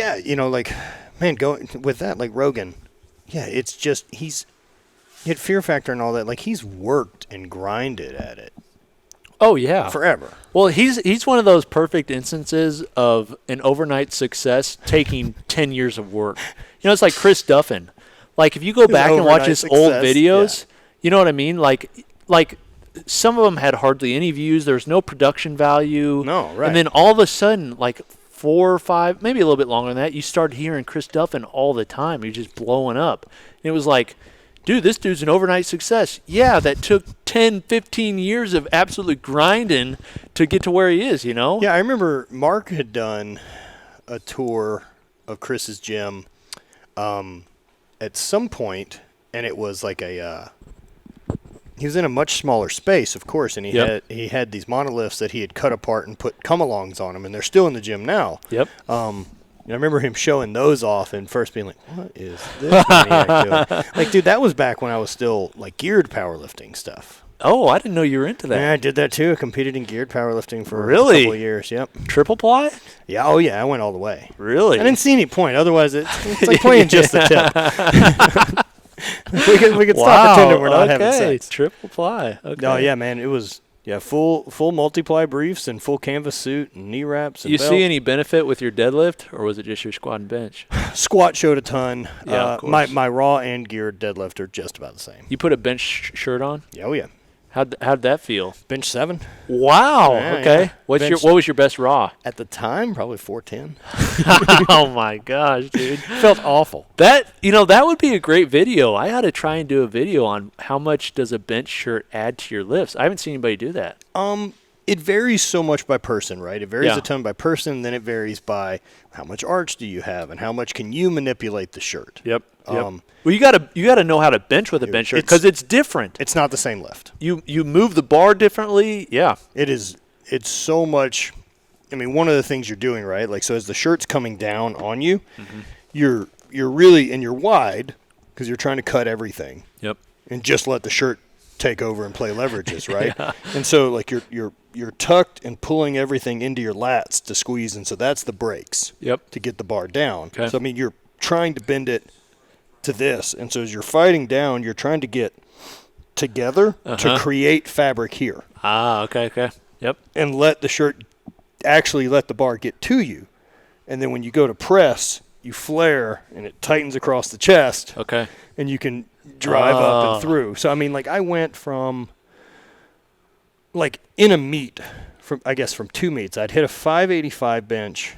yeah, like, man, going with that, like Rogan, yeah, it's just he had Fear Factor and all that. Like, he's worked and grinded at it. Oh, yeah. Forever. Well, he's one of those perfect instances of an overnight success taking 10 years of work. It's like Chris Duffin. Like, if you go back and watch his old videos, you know what I mean? Like some of them had hardly any views. There was no production value. No, right. And then all of a sudden, like 4 or 5, maybe a little bit longer than that, you started hearing Chris Duffin all the time. He was just blowing up. And it was like, dude, this dude's an overnight success. Yeah, that took 10, 15 years of absolutely grinding to get to where he is, Yeah, I remember Mark had done a tour of Chris's gym at some point, and it was like he was in a much smaller space, of course, and he had these monoliths that he had cut apart and put come-alongs on them, and they're still in the gym now. Yep. I remember him showing those off and first being like, what is this maniac doing? Like, dude, that was back when I was still, like, geared powerlifting stuff. Oh, I didn't know you were into that. Yeah, I did that, too. I competed in geared powerlifting for a couple of years, yep. Triple ply? Yeah, oh, yeah, I went all the way. Really? I didn't see any point. Otherwise, it's like playing just the tip. we could stop pretending we're not having sex. Triple ply. Okay. No, yeah, man, it was full multiply briefs and full canvas suit and knee wraps and You belt. see any benefit with your deadlift, or was it just your squat and bench? Squat showed a ton. Yeah, of course. My raw and geared deadlift are just about the same. You put a bench shirt on? Yeah, oh yeah. How'd that feel? Bench 7. Wow. Yeah, okay. yeah. What was your best raw? At the time, probably 410. Oh my gosh, dude. Felt awful. That would be a great video. I ought to try and do a video on how much does a bench shirt add to your lifts. I haven't seen anybody do that. It varies so much by person, right? It varies a ton by person, then it varies by how much arch do you have and how much can you manipulate the shirt. Yep. Well, you gotta know how to bench with a bench shirt because it's different. It's not the same lift. You move the bar differently. Yeah. It's so much. I mean, one of the things you're doing, right? Like, so as the shirt's coming down on you, you're really, and you're wide because you're trying to cut everything. Yep. And just let the shirt take over and play leverages, right? Yeah. And so, like, you're tucked and pulling everything into your lats to squeeze, and so that's the brakes. Yep. To get the bar down. Okay. So I mean, you're trying to bend it to this, and so as you're fighting down, you're trying to get together to create fabric here. Ah, okay. Yep. And let the bar get to you. And then when you go to press, you flare and it tightens across the chest. Okay. And you can drive up and through. So I mean, like, I went from, like, in a meet, from 2 meets, I'd hit a 585 bench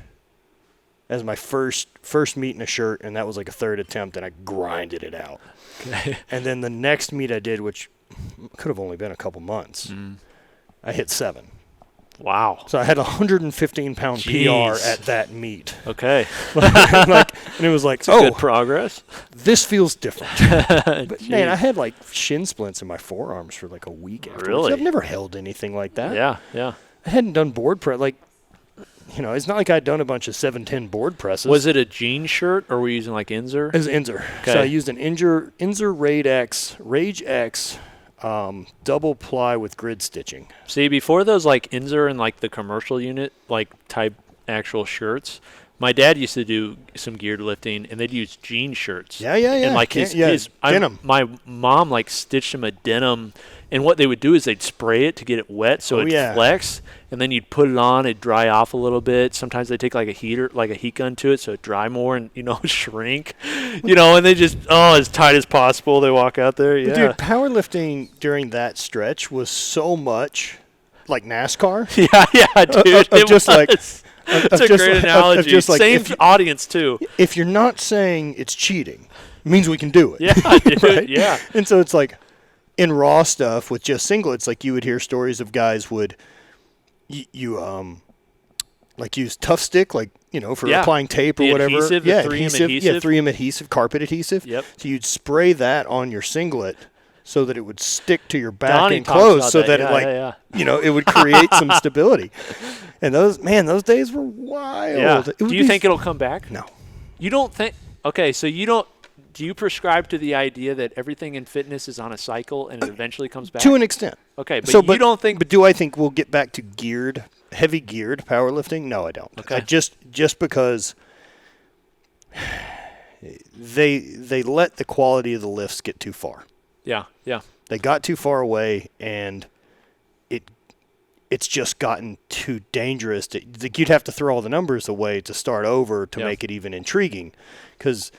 as my first meet in a shirt, and that was like a third attempt, and I grinded it out. Okay. And then the next meet I did, which could have only been a couple months, I hit 7. Wow. So I had a 115-pound PR at that meet. Okay. And it was like, good progress. This feels different. But, man, I had, like, shin splints in my forearms for, like, a week afterwards. Really? I've never held anything like that. Yeah. I hadn't done board press. Like, it's not like I'd done a bunch of 710 board presses. Was it a jean shirt, or were you using, like, Inzer? It was Inzer. Okay. So I used an Inzer Rage X double ply with grid stitching. See, before those, like, Inzer and, like, the commercial unit, like, type actual shirts, my dad used to do some geared lifting, and they'd use jean shirts. Yeah. And, like, his denim. My mom, like, stitched him a denim, and what they would do is they'd spray it to get it wet so it'd flex, and then you'd put it on, it'd dry off a little bit. Sometimes they take, like, a heat gun to it so it'd dry more and, shrink, and they just, as tight as possible, they walk out there. Yeah. But dude, powerlifting during that stretch was so much like NASCAR. Yeah, dude. That's a great analogy. Same audience, too. If you're not saying it's cheating, it means we can do it. Yeah, dude. Right? Yeah. And so it's like, in raw stuff with just singlets, like, you would hear stories of guys would like use Tough Stick, like, for applying tape or whatever. Adhesive, 3M adhesive. Yeah, 3M adhesive, carpet adhesive. Yep. So you'd spray that on your singlet so that it would stick to your back Donnie and clothes, so that it it would create some stability. And those days were wild. Yeah. Do you think it'll come back? No. You don't think? Okay, so you don't. Do you prescribe to the idea that everything in fitness is on a cycle and it eventually comes back? To an extent. Okay, but you don't think... But do I think we'll get back to heavy geared powerlifting? No, I don't. Okay. Just because they let the quality of the lifts get too far. Yeah, yeah. They got too far away, and it's just gotten too dangerous. Like you'd have to throw all the numbers away to start over to make it even intriguing. Because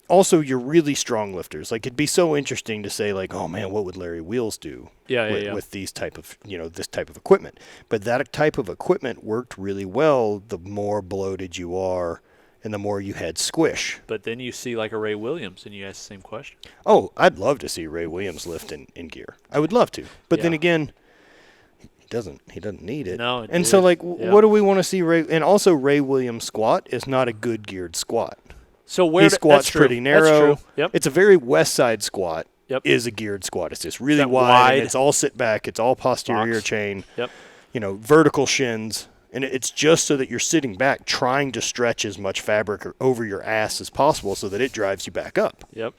also, you're really strong lifters. Like, it'd be so interesting to say, like, oh, man, what would Larry Wheels do with these type of, this type of equipment? But that type of equipment worked really well the more bloated you are and the more you had squish. But then you see, like, a Ray Williams, and you ask the same question. Oh, I'd love to see Ray Williams lift in gear. I would love to. But then again, he doesn't need it. No, and so, like, what do we want to see Ray? And also, Ray Williams' squat is not a good geared squat. So he squats pretty narrow. That's true. Yep. It's a very west side squat. Yep. Is a geared squat. It's just really wide. And it's all sit back. It's all posterior box chain. Yep. Vertical shins, and it's just so that you're sitting back, trying to stretch as much fabric over your ass as possible, so that it drives you back up. Yep.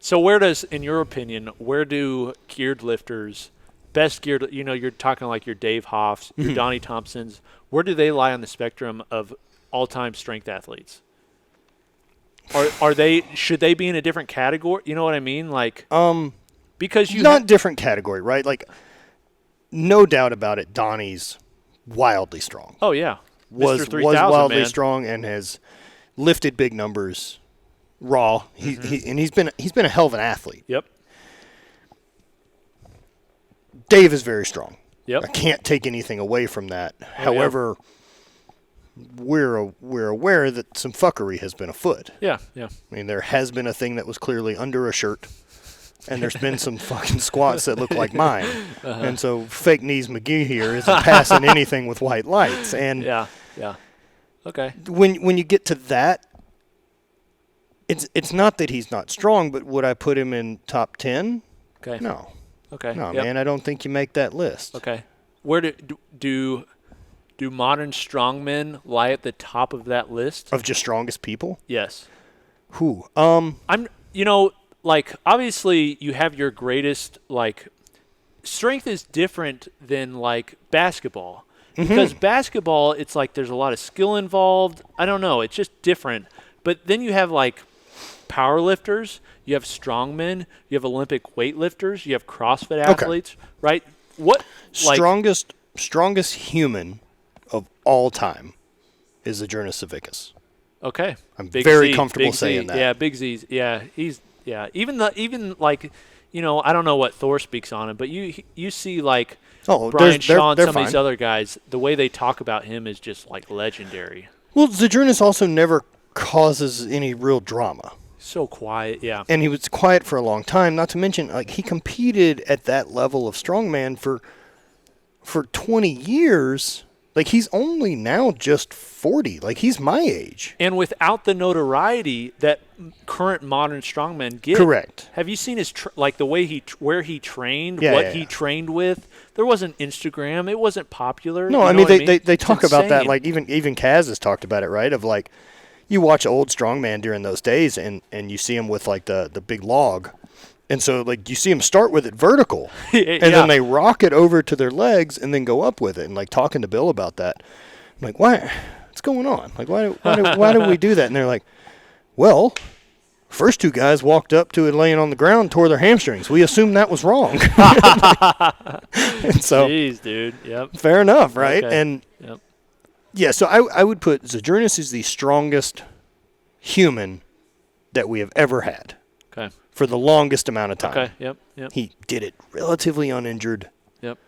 So where does, in your opinion, where do geared lifters, best geared? You're talking like your Dave Hoffs, your Donnie Thompsons. Where do they lie on the spectrum of all-time strength athletes? Should they be in a different category? You know what I mean? Like, because different category, right? Like, no doubt about it, Donnie's wildly strong. Oh yeah, was Mr. 3000, wildly man. strong and has lifted big numbers raw. He's been a hell of an athlete. Yep. Dave is very strong. Yep. I can't take anything away from that. However, we're aware that some fuckery has been afoot. Yeah, yeah. I mean, there has been a thing that was clearly under a shirt, and there's been some fucking squats that look like mine. And so fake knees McGee here isn't passing anything with white lights. And yeah. Okay. When you get to that, it's not that he's not strong, but would I put him in top 10? Okay. No. Okay. No, man, I don't think you make that list. Okay. Where do modern strongmen lie at the top of that list? Of just strongest people? Yes. Who? Like, obviously you have your greatest, like, strength is different than, like, basketball. Because basketball, it's like there's a lot of skill involved. I don't know. It's just different. But then you have, like, power lifters. You have strongmen. You have Olympic weightlifters. You have CrossFit athletes, right? What? Strongest human of all time is Adjournas Savickas. Okay. I'm very comfortable saying that. Yeah, Big Z's. Yeah, even like, I don't know what Thor speaks on him, but you see, like, Brian Shaw and some of these other guys, the way they talk about him is just, like, legendary. Well, Adjournas also never causes any real drama. So quiet, yeah. And he was quiet for a long time, not to mention, like, he competed at that level of strongman for 20 years. Like, he's only now just 40. Like, he's my age. And without the notoriety that current modern strongmen get. Correct. Have you seen his the way where he trained, he trained with? There wasn't Instagram. It wasn't popular. No, I mean, they talk about that. Like, even Kaz has talked about it, right? Of, like, you watch old strongman during those days, and you see him with, like, the big log. And so, like, you see them start with it vertical, and then they rock it over to their legs and then go up with it. And, like, talking to Bill about that, I'm like, why? What's going on? Like, why do we do that? And they're like, well, first two guys walked up to it laying on the ground, tore their hamstrings. We assumed that was wrong. And so, jeez, dude. Yep. Fair enough, right? Okay. And yep. Yeah, so I would put Adjournas is the strongest human that we have ever had. Okay. For the longest amount of time. Okay, yep. He did it relatively uninjured. Yep.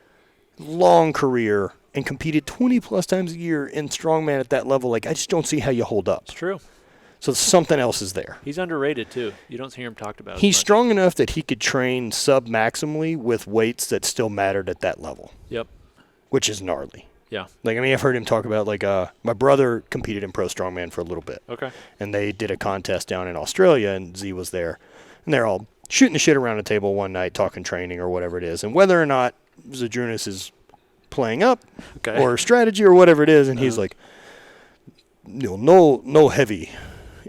Long career, and competed 20-plus times a year in strongman at that level. Like, I just don't see how you hold up. It's true. So something else is there. He's underrated, too. You don't hear him talked about. He's strong enough that he could train sub-maximally with weights that still mattered at that level. Yep. Which is gnarly. Yeah. Like, I mean, I've heard him talk about, like, my brother competed in pro strongman for a little bit. Okay. And they did a contest down in Australia, and Z was there. And they're all shooting the shit around a table one night, talking training or whatever it is. And whether or not Adjournas is playing up or strategy or whatever it is, and he's like, no heavy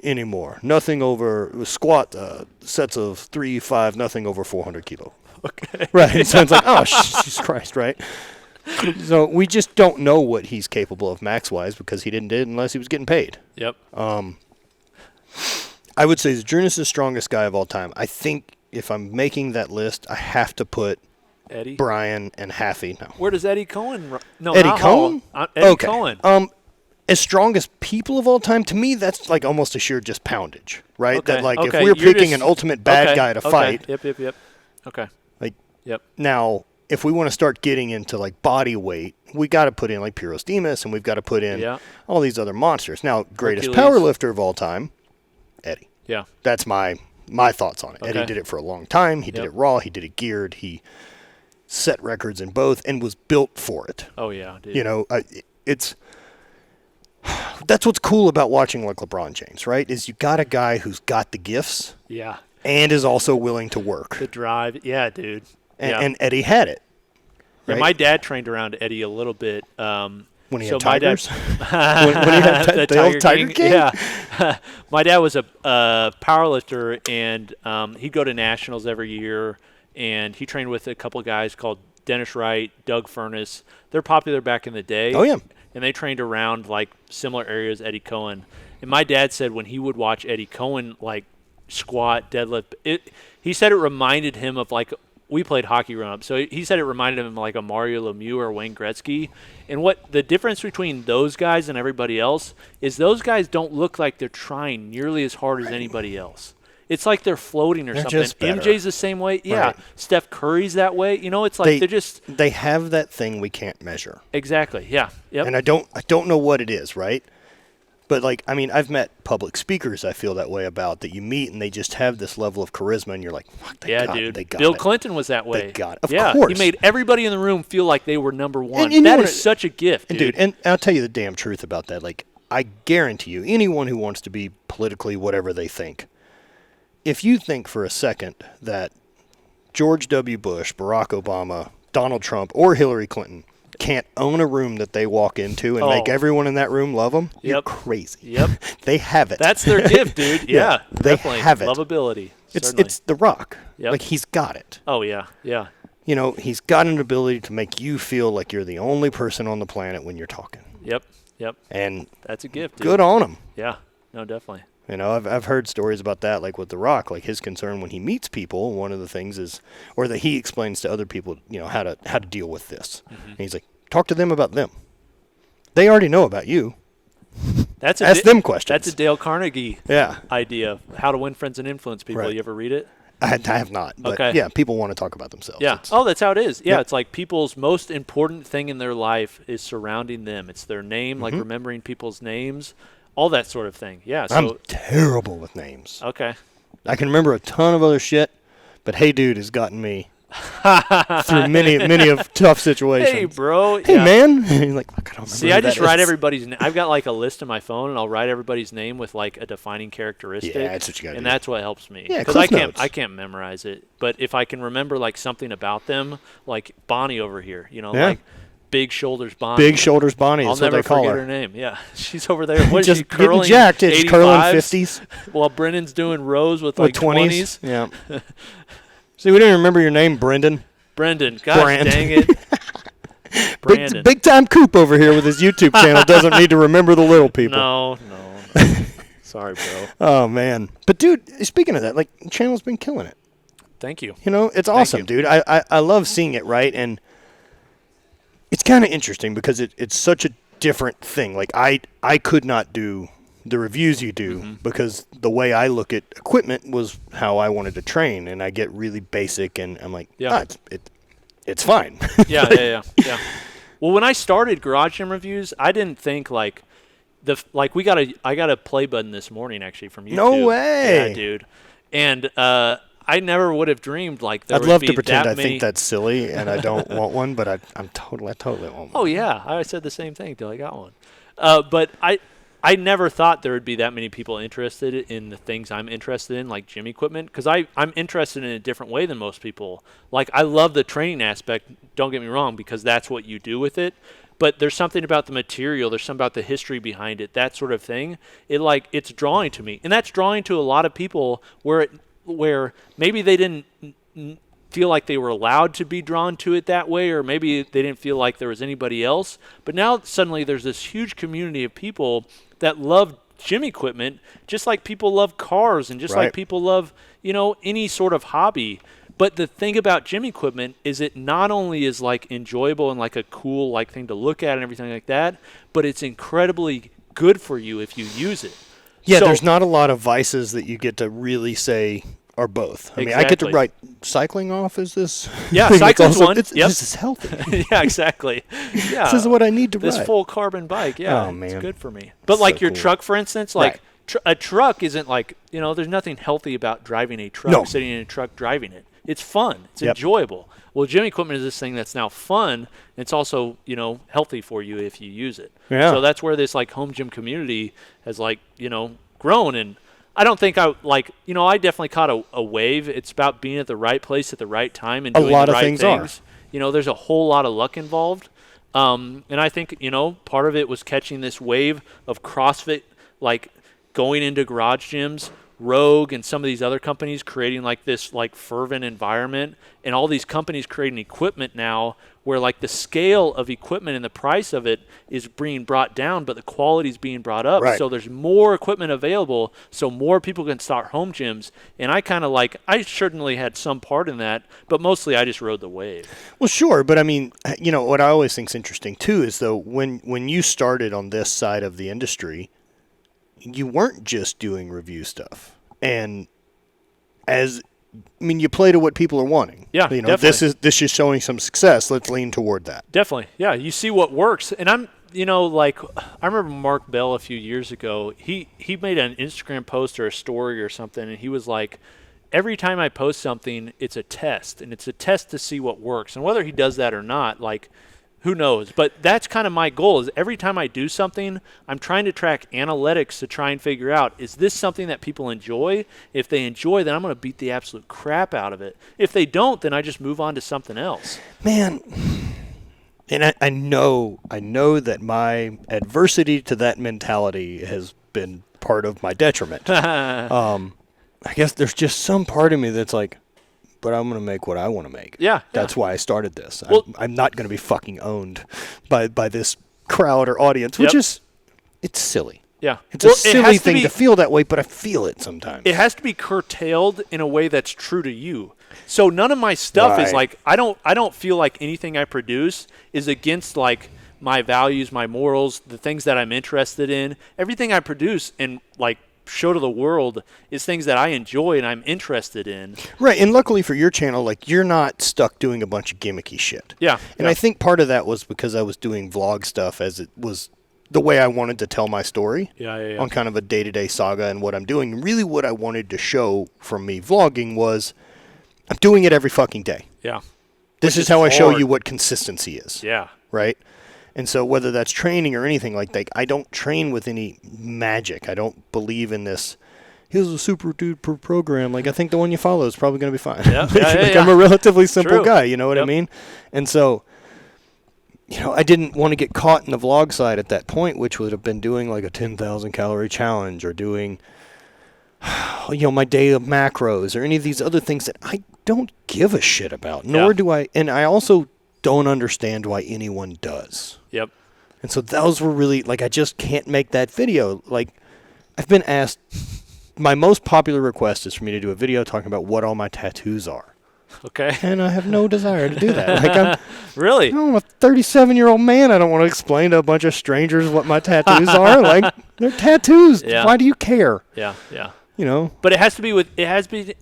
anymore. Nothing over squat sets of 3, 5, nothing over 400 kilo. Okay. Right. So it's like, oh, Jesus Christ, right? So we just don't know what he's capable of max-wise because he didn't do it unless he was getting paid. Yep. I would say Zydrunas is the strongest guy of all time. I think if I'm making that list, I have to put Eddie, Brian, and Haffey. No. Where does Eddie Cohen? No, Eddie not Cohen. Eddie Cohen. As strongest people of all time, to me, that's like almost a sheer just poundage, right? Okay. That like if we're picking an ultimate bad guy to fight. Yep. Okay. Like, yep. Now, if we want to start getting into like body weight, we got to put in like Pyros Demas, and we've got to put in all these other monsters. Now, greatest powerlifter of all time, Eddie. Yeah. That's my thoughts on it. Okay. Eddie did it for a long time. He did it raw. He did it geared. He set records in both and was built for it. Oh, yeah. Dude. You know, that's what's cool about watching like LeBron James, right? Is you got a guy who's got the gifts. Yeah. And is also willing to work. The drive. Yeah, dude. And Eddie had it. Right? Yeah, my dad trained around Eddie a little bit. When he had tigers? when he had the Tiger King? Yeah. My dad was a powerlifter, and he'd go to nationals every year, and he trained with a couple of guys called Dennis Wright, Doug Furness. They're popular back in the day. Oh, yeah. And they trained around, like, similar areas Eddie Cohen. And my dad said when he would watch Eddie Cohen, like, squat, deadlift, he said it reminded him of, like, we played hockey growing up. So he said it reminded him of, like, a Mario Lemieux or Wayne Gretzky. And what the difference between those guys and everybody else is those guys don't look like they're trying nearly as hard as anybody else. It's like they're floating or something. MJ's the same way. Yeah. Right. Steph Curry's that way. You know, it's like they have that thing we can't measure. Exactly. Yeah. Yep. And I don't know what it is, right? But like, I mean, I've met public speakers I feel that way about, that you meet and they just have this level of charisma and you're like, fuck, they got it. Bill Clinton was that way. They got it. Of course. He made everybody in the room feel like they were number one. And that is such a gift, dude. And I'll tell you the damn truth about that. Like, I guarantee you, anyone who wants to be politically whatever they think, if you think for a second that George W. Bush, Barack Obama, Donald Trump, or Hillary Clinton can't own a room that they walk into and make everyone in that room love them, you're crazy. Yep. They have it. That's their gift, dude. Yeah, they definitely. have it. Lovability. It's The Rock. Yep. Like, he's got it. Oh, yeah, yeah. You know, he's got an ability to make you feel like you're the only person on the planet when you're talking. Yep. And that's a gift, dude. Good on him. Yeah, no, definitely. You know, I've heard stories about that, like with The Rock, like his concern when he meets people, one of the things is, or that he explains to other people, you know, how to deal with this. Mm-hmm. And he's like, talk to them about them. They already know about you. Ask them questions. That's a Dale Carnegie idea, how to win friends and influence people. Right. You ever read it? I have not. But yeah, people want to talk about themselves. Yeah. That's how it is. Yeah, it's like people's most important thing in their life is surrounding them. It's their name, like remembering people's names. All that sort of thing. Yeah. So I'm terrible with names. Okay. I can remember a ton of other shit, but Hey Dude has gotten me through many of tough situations. Hey, bro. Hey, man. He's like, look, I don't remember. See, I just write everybody's name. I've got like a list in my phone, and I'll write everybody's name with like a defining characteristic. Yeah, that's what you got to do. And that's what helps me. Yeah, because I can't memorize it. But if I can remember like something about them, like Bonnie over here, you know, like Big Shoulders Bonnie. Big Shoulders Bonnie is what they call her. I'll never forget her name. Yeah. She's over there. What is just she curling? Jacked. She's curling 50s. While Brennan's doing rows with like 20s. Yeah. See, we didn't remember your name, Brendan. Brendan. Gosh dang it. Big time Coop over here with his YouTube channel doesn't need to remember the little people. No. Sorry, bro. Oh, man. But, dude, speaking of that, like, the channel's been killing it. Thank you. You know, it's awesome, dude. I love seeing it, right? And it's kind of interesting because it's such a different thing. Like, I could not do the reviews you do because the way I look at equipment was how I wanted to train, and I get really basic, and I'm like, it's fine. Yeah. Well, when I started Garage Gym Reviews, I didn't think like I got a play button this morning actually from YouTube. No way. Yeah, dude. And I never would have dreamed like there I'd would love be to pretend that I think that's silly and I don't want one, but I totally want one. Oh yeah, I said the same thing till I got one. But I never thought there would be that many people interested in the things I'm interested in, like gym equipment, because I'm interested in a different way than most people. Like, I love the training aspect, don't get me wrong, because that's what you do with it. But there's something about the material, there's something about the history behind it, that sort of thing. It's drawing to me. And that's drawing to a lot of people where maybe they didn't feel like they were allowed to be drawn to it that way, or maybe they didn't feel like there was anybody else. But now suddenly there's this huge community of people that love gym equipment, just like people love cars and just like people love, any sort of hobby. But the thing about gym equipment is it not only is like enjoyable and like a cool like thing to look at and everything like that, but it's incredibly good for you if you use it. Yeah, so, there's not a lot of vices that you get to really say are both. I mean, I get to write cycling off as this. Yeah, cycling's one. This is healthy. Yeah, exactly. Yeah. This is what I need to this ride. Full carbon bike, yeah, oh, man. It's good for me. But like your truck, for instance, like a truck isn't like, there's nothing healthy about driving a truck, sitting in a truck driving it. It's fun. It's enjoyable. Well, gym equipment is this thing that's now fun. It's also, healthy for you if you use it. Yeah. So that's where this like home gym community has like, grown. And I don't think I definitely caught a wave. It's about being at the right place at the right time and doing the right things. There's a whole lot of luck involved. And I think, part of it was catching this wave of CrossFit, like going into garage gyms, Rogue and some of these other companies creating like this like fervent environment, and all these companies creating equipment now where like the scale of equipment and the price of it is being brought down, but the quality is being brought up. So there's more equipment available, so more people can start home gyms. And I certainly had some part in that, but mostly I just rode the wave. Well, sure. But I mean, what I always think is interesting too is though when you started on this side of the industry, you weren't just doing review stuff. And you play to what people are wanting. Yeah, definitely. This is showing some success. Let's lean toward that. Definitely. Yeah, you see what works. And I remember Mark Bell a few years ago, he made an Instagram post or a story or something, and he was like, every time I post something, it's a test, and it's a test to see what works. And whether he does that or not, like, who knows? But that's kind of my goal is every time I do something, I'm trying to track analytics to try and figure out, is this something that people enjoy? If they enjoy, then I'm going to beat the absolute crap out of it. If they don't, then I just move on to something else. Man, and I know that my adversity to that mentality has been part of my detriment. I guess there's just some part of me that's like, but I'm going to make what I want to make. Yeah. That's why I started this. Well, I'm not going to be fucking owned by this crowd or audience, which is, it's silly. Yeah. It's a silly thing to feel that way, but I feel it sometimes. It has to be curtailed in a way that's true to you. So none of my stuff is like, I don't feel like anything I produce is against like my values, my morals, the things that I'm interested in. Everything I produce and like show to the world is things that I enjoy and I'm interested in. Right, and luckily for your channel, like you're not stuck doing a bunch of gimmicky shit. Yeah. And I think part of that was because I was doing vlog stuff as it was the way I wanted to tell my story. Yeah. On kind of a day-to-day saga and what I'm doing. And really what I wanted to show from me vlogging was I'm doing it every fucking day. Yeah. This is how I show you what consistency is. Yeah. Right? And so whether that's training or anything like that, I don't train with any magic. I don't believe in this, here's a super dude per program. Like, I think the one you follow is probably going to be fine. Yeah. I'm a relatively simple guy, you know what I mean? And so, I didn't want to get caught in the vlog side at that point, which would have been doing like a 10,000 calorie challenge or doing, my day of macros or any of these other things that I don't give a shit about, nor do I. And I also don't understand why anyone does. Yep. And so those were really, like, I just can't make that video. Like, I've been asked, my most popular request is for me to do a video talking about what all my tattoos are. Okay. And I have no desire to do that. Like, really? I'm a 37-year-old man. I don't want to explain to a bunch of strangers what my tattoos are. Like, they're tattoos. Yeah. Why do you care? Yeah. But it has to be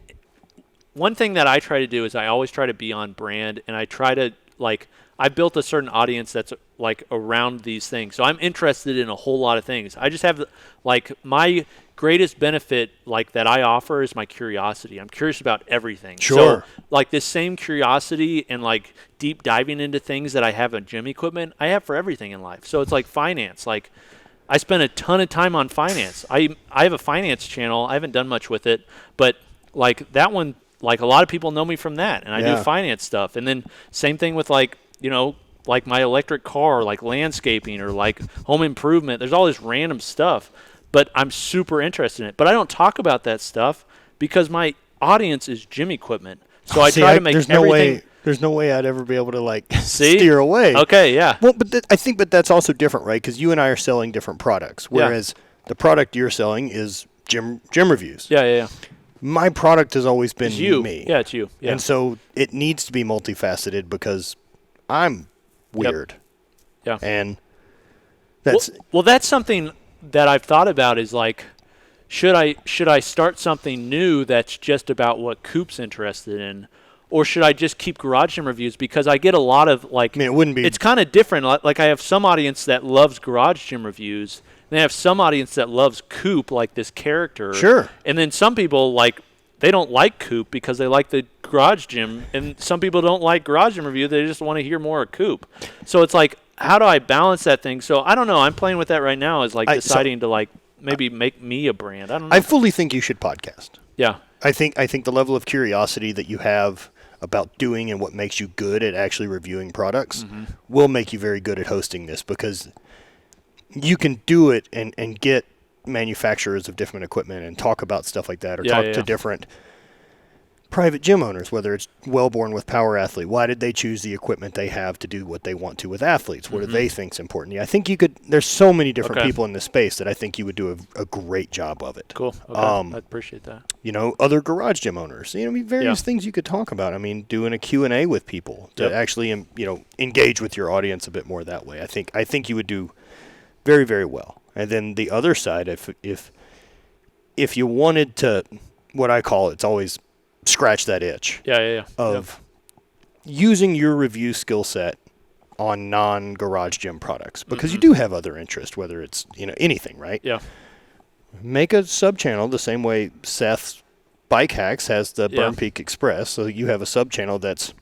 one thing that I try to do is I always try to be on brand, and I try to, like, I built a certain audience that's like around these things. So I'm interested in a whole lot of things. I just have like my greatest benefit like that I offer is my curiosity. I'm curious about everything. Sure. So like this same curiosity and like deep diving into things that I have in gym equipment, I have for everything in life. So it's like finance. Like I spend a ton of time on finance. I have a finance channel. I haven't done much with it, but like that one, like a lot of people know me from that, and I do finance stuff. And then same thing with like, like my electric car, like landscaping or like home improvement. There's all this random stuff, but I'm super interested in it. But I don't talk about that stuff because my audience is gym equipment. So I try to make everything. There's no way I'd ever be able to like See? steer away. Okay, yeah. Well, but I think that's also different, right? Because you and I are selling different products, whereas the product you're selling is gym reviews. Yeah. My product has always been you. me. Yeah, it's you. Yeah. And so it needs to be multifaceted because I'm weird. Yep. Yeah. And that's well, that's something that I've thought about is like, should I start something new that's just about what Coop's interested in? Or should I just keep garage gym reviews? Because I get a lot of like, it wouldn't be. It's kind of different. Like I have some audience that loves garage gym reviews. And I have some audience that loves Coop, like this character. Sure. And then some people they don't like Coop because they like the garage gym. And some people don't like garage gym review. They just want to hear more of Coop. So it's like, how do I balance that thing? So I don't know. I'm playing with that right now. Is like deciding to like maybe make me a brand. I don't know. I fully think you should podcast. Yeah. I think the level of curiosity that you have about doing and what makes you good at actually reviewing products will make you very good at hosting this, because you can do it and get manufacturers of different equipment and talk about stuff like that, or talk to different private gym owners, whether it's Wellborn with Power Athlete. Why did they choose the equipment they have to do what they want to with athletes? What do they think is important? Yeah, I think you could. There's so many different people in this space that I think you would do a great job of it. Cool. Okay. I appreciate that. Other garage gym owners. Various things you could talk about. I mean, doing a Q&A with people to actually, engage with your audience a bit more that way. I think you would do very, very well. And then the other side, if you wanted to, what I call it's always scratch that itch of using your review skill set on non-garage gym products, because you do have other interest, whether it's anything, right? Yeah. Make a sub-channel the same way Seth's Bike Hacks has the Burn Peak Express, so you have a sub-channel that's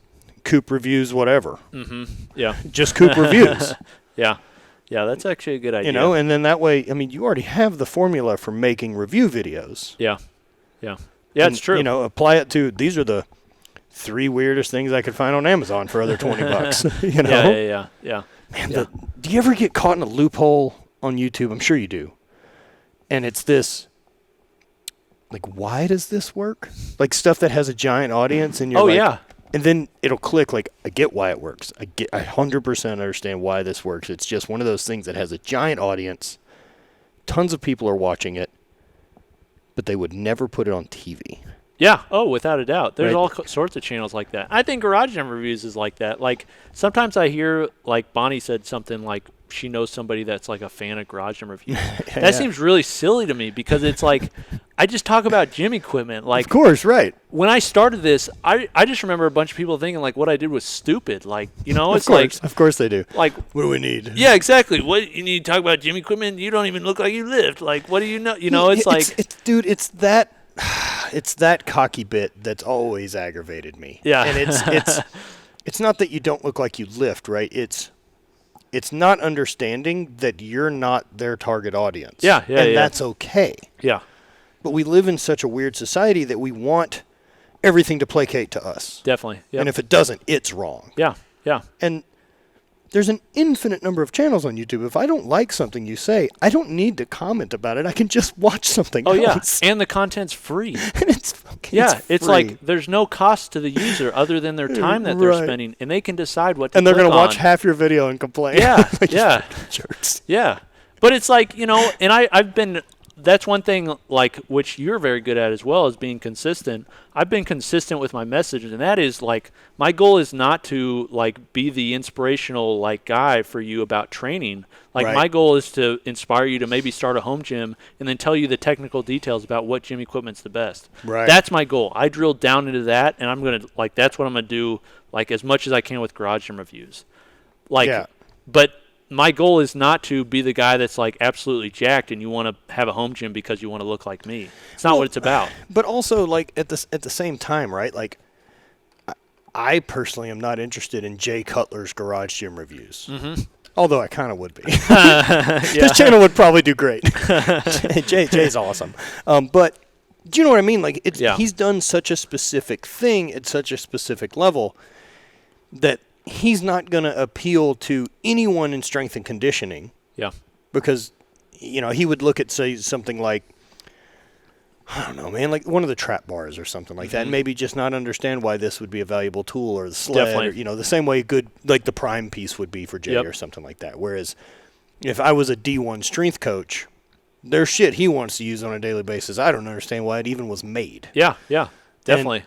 Coop reviews whatever. Yeah. Just Coop reviews. Yeah, that's actually a good idea. And then that way, you already have the formula for making review videos. Yeah, it's true. Apply it to, these are the 3 weirdest things I could find on Amazon for other $20. Yeah. Man, do you ever get caught in a loophole on YouTube? I'm sure you do. And it's this, like, why does this work? Like stuff that has a giant audience, and you're and then it'll click, like, I get why it works. I 100% understand why this works. It's just one of those things that has a giant audience. Tons of people are watching it, but they would never put it on TV. Yeah. Oh, without a doubt. There's all sorts of channels like that. I think Garage Gym Reviews is like that. Like, sometimes I hear, like, Bonnie said something like she knows somebody that's, like, a fan of Garage Gym Reviews. That seems really silly to me, because it's like, I just talk about gym equipment. Like, of course, right. When I started this, I just remember a bunch of people thinking, like, what I did was stupid. Like, it's like... Of course they do. Like... What do we need? Yeah, exactly. What, you need to talk about gym equipment? You don't even look like you lift. Like, what do you know? It's like... Dude, it's that cocky bit that's always aggravated me. Yeah. And it's not that you don't look like you lift, right? It's not understanding that you're not their target audience. Yeah. And that's okay. Yeah. But we live in such a weird society that we want everything to placate to us. Definitely. Yep. And if it doesn't, it's wrong. Yeah. And there's an infinite number of channels on YouTube. If I don't like something you say, I don't need to comment about it. I can just watch something else. And the content's free. And it's like there's no cost to the user other than their time that they're spending, and they can decide what to And they're going to watch half your video and complain. Yeah, Jerks. Yeah. But it's like, and I've been... That's one thing, like, which you're very good at as well, is being consistent. I've been consistent with my message, and that is, like, my goal is not to, like, be the inspirational, like, guy for you about training. Like, my goal is to inspire you to maybe start a home gym and then tell you the technical details about what gym equipment's the best. Right. That's my goal. I drill down into that, and I'm going to, like, that's what I'm going to do, like, as much as I can with Garage Gym Reviews. Like, but... My goal is not to be the guy that's like absolutely jacked and you want to have a home gym because you want to look like me. It's not what it's about. But also, like, at the same time, right? Like, I personally am not interested in Jay Cutler's Garage Gym Reviews. Mm-hmm. Although I kind of would be. His channel would probably do great. Jay's awesome. But do you know what I mean? Like, he's done such a specific thing at such a specific level that he's not going to appeal to anyone in strength and conditioning. Yeah. Because, he would look at, say, something like, I don't know, man, like one of the trap bars or something like that, and maybe just not understand why this would be a valuable tool, or the sled, or, you know, the same way like the prime piece would be for Jay or something like that. Whereas if I was a D1 strength coach, there's shit he wants to use on a daily basis. I don't understand why it even was made. Yeah, definitely.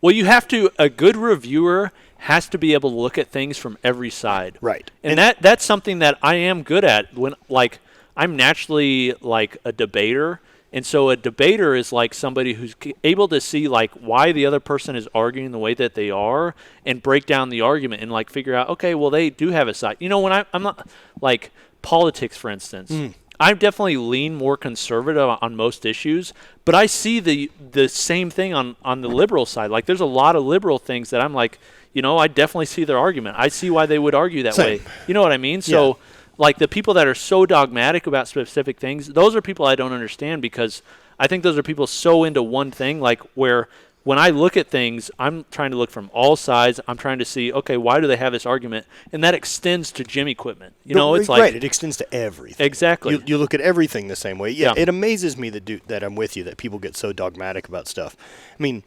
Well, you have to, a good reviewer has to be able to look at things from every side. Right. And that's something that I am good at. When, like, I'm naturally like a debater. And so a debater is like somebody who's able to see like why the other person is arguing the way that they are and break down the argument and like figure out, okay, well, they do have a side. You know, when I'm not like politics, for instance, I definitely lean more conservative on most issues, but I see the same thing on the liberal side. Like there's a lot of liberal things that I'm like, you know, I definitely see their argument. I see why they would argue that way. You know what I mean? So like the people that are so dogmatic about specific things, those are people I don't understand, because I think those are people so into one thing, like where when I look at things, I'm trying to look from all sides. I'm trying to see, okay, why do they have this argument? And that extends to gym equipment. You know, it's like... Right, it extends to everything. Exactly. You look at everything the same way. Yeah, it amazes me that I'm with you, that people get so dogmatic about stuff. I mean,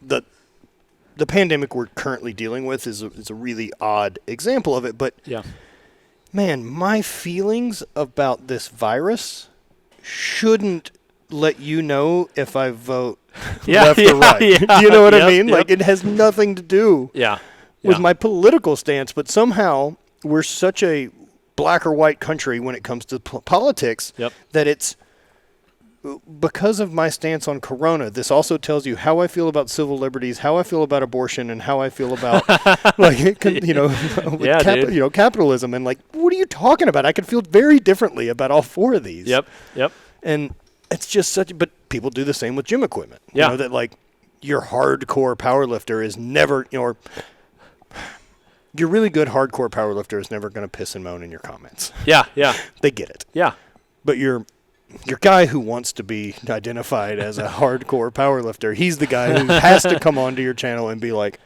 the pandemic we're currently dealing with is a really odd example of it, but... Yeah. Man, my feelings about this virus shouldn't let you know if I vote left or right. You know what I mean? Like, it has nothing to do with my political stance, but somehow we're such a black or white country when it comes to politics that it's, because of my stance on Corona, this also tells you how I feel about civil liberties, how I feel about abortion, and how I feel about, like, you know, capitalism. And like, what are you talking about? I can feel very differently about all four of these. And it's just but people do the same with gym equipment. You know, that like your hardcore powerlifter is never, or your really good hardcore powerlifter is never going to piss and moan in your comments. They get it. But your guy who wants to be identified as a hardcore powerlifter, he's the guy who has to come onto your channel and be like,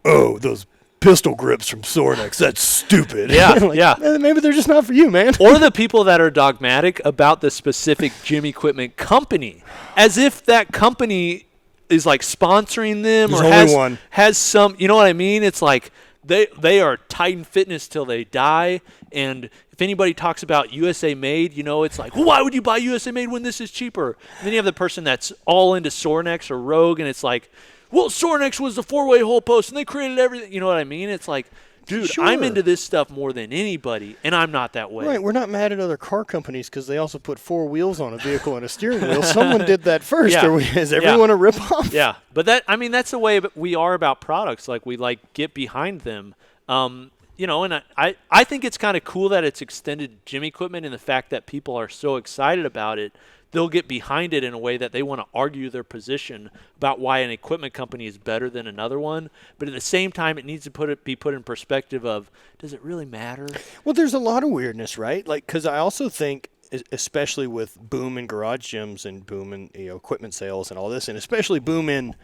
oh, those pistol grips from Sornex, that's stupid. Maybe they're just not for you, man. Or the people that are dogmatic about the specific gym equipment company, as if that company is like sponsoring them. There's or has some, you know what I mean? It's like they are Titan Fitness till they die. And if anybody talks about USA Made, you know, it's like, well, why would you buy USA Made when this is cheaper? And then you have the person that's all into Sornex or Rogue, and it's like, well, Sornex was the 4-way hole post, and they created everything. You know what I mean? It's like, dude, I'm into this stuff more than anybody, and I'm not that way. Right, we're not mad at other car companies because they also put 4 wheels on a vehicle and a steering wheel. Someone did that first. Is everyone a ripoff? Yeah, but that's the way we are about products. Like, we like get behind them. You know, and I think it's kind of cool that it's extended gym equipment, and the fact that people are so excited about it, they'll get behind it in a way that they want to argue their position about why an equipment company is better than another one. But at the same time, it needs to be put in perspective of, does it really matter? Well, there's a lot of weirdness, right? Like, because I also think, especially with boom in garage gyms and boom in, you know, equipment sales and all this, and especially boom in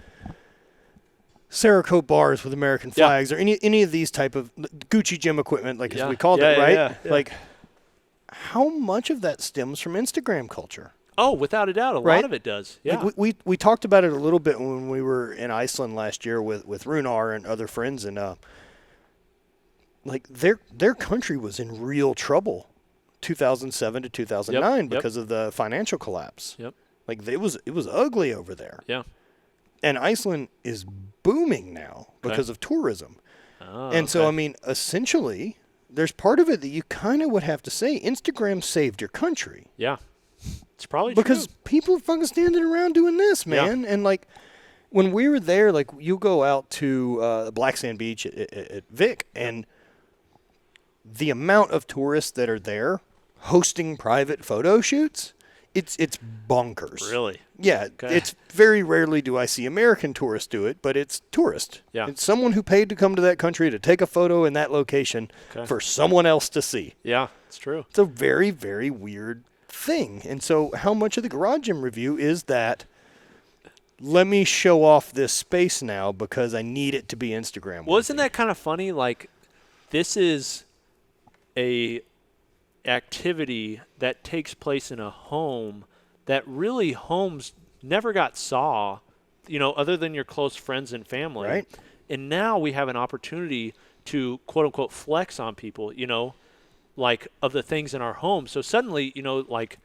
Cerakote bars with American flags or any of these type of Gucci gym equipment, like as we called it, right? Like, how much of that stems from Instagram culture? Oh, without a doubt, a lot of it does. Yeah, like we talked about it a little bit when we were in Iceland last year with Runar and other friends, and like their country was in real trouble, 2007 to 2009 because of the financial collapse. Like it was ugly over there. And Iceland is booming now because of tourism. And so, I mean, essentially, there's part of it that you kind of would have to say Instagram saved your country. It's probably because true. People are fucking standing around doing this, man. And, like, when we were there, like, you go out to Black Sand Beach at Vic, and the amount of tourists that are there hosting private photo shoots, it's bonkers. Really? Yeah. Okay. It's very rarely do I see American tourists do it, but it's tourist. It's someone who paid to come to that country to take a photo in that location for someone else to see. Yeah, it's true. It's a very, very weird thing. And so how much of the garage gym review is that, let me show off this space now because I need it to be Instagram. Well, isn't that kind of funny? Like, this is a activity that takes place in a home that really homes never got saw, other than your close friends and family. Right. And now we have an opportunity to, quote unquote, flex on people, like of the things in our home. So suddenly, like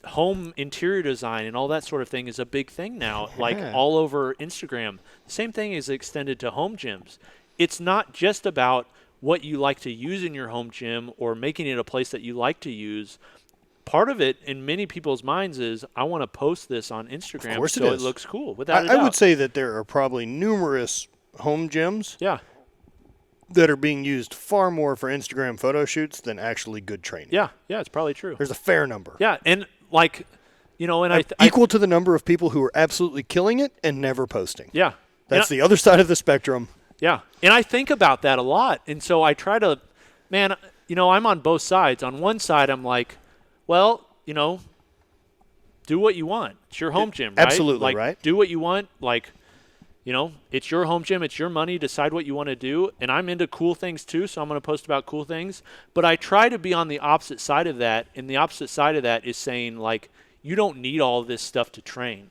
home interior design and all that sort of thing is a big thing now, like all over Instagram. The same thing is extended to home gyms. It's not just about what you like to use in your home gym or making it a place that you like to use. Part of it in many people's minds is, I want to post this on Instagram so it looks cool. Without a doubt. I would say that there are probably numerous home gyms that are being used far more for Instagram photo shoots than actually good training. Yeah, it's probably true. There's a fair number. Yeah, and like, and equal to the number of people who are absolutely killing it and never posting. Yeah. That's the other side of the spectrum. Yeah, and I think about that a lot. And so I try to, I'm on both sides. On one side, I'm like, well, do what you want. It's your home gym, right? Absolutely, right. Do what you want. Like, it's your home gym. It's your money. Decide what you want to do. And I'm into cool things too, so I'm going to post about cool things. But I try to be on the opposite side of that. And the opposite side of that is saying, like, you don't need all this stuff to train.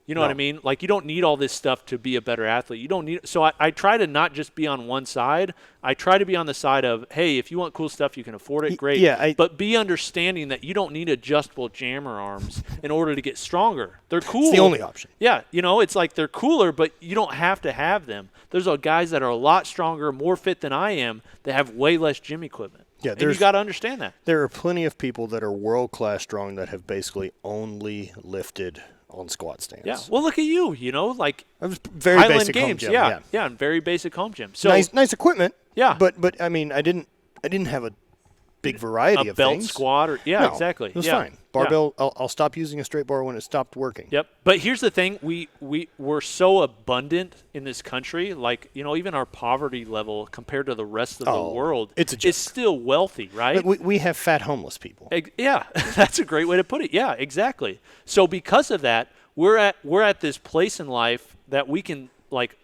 You know what I mean? Like, you don't need all this stuff to be a better athlete. You don't need. So I try to not just be on one side. I try to be on the side of, hey, if you want cool stuff, you can afford it. Great. Yeah. But be understanding that you don't need adjustable jammer arms in order to get stronger. They're cool. It's the only option. Yeah. It's like they're cooler, but you don't have to have them. There's guys that are a lot stronger, more fit than I am that have way less gym equipment. Yeah. And you got to understand that. There are plenty of people that are world-class strong that have basically only lifted on squat stands. Yeah. Well, look at you. Like I was very Highland basic Games. home gym. Yeah, and very basic home gym. So nice equipment. Yeah. But I mean, I didn't have a big variety of belt things. Squat or No, exactly. It was fine. Barbell. I'll stop using a straight bar when it stopped working. Yep. But here's the thing: we're so abundant in this country. Like, even our poverty level compared to the rest of the world, it's still wealthy, right? Like we have fat homeless people. Yeah, that's a great way to put it. Yeah, exactly. So because of that, we're at this place in life that we can, like,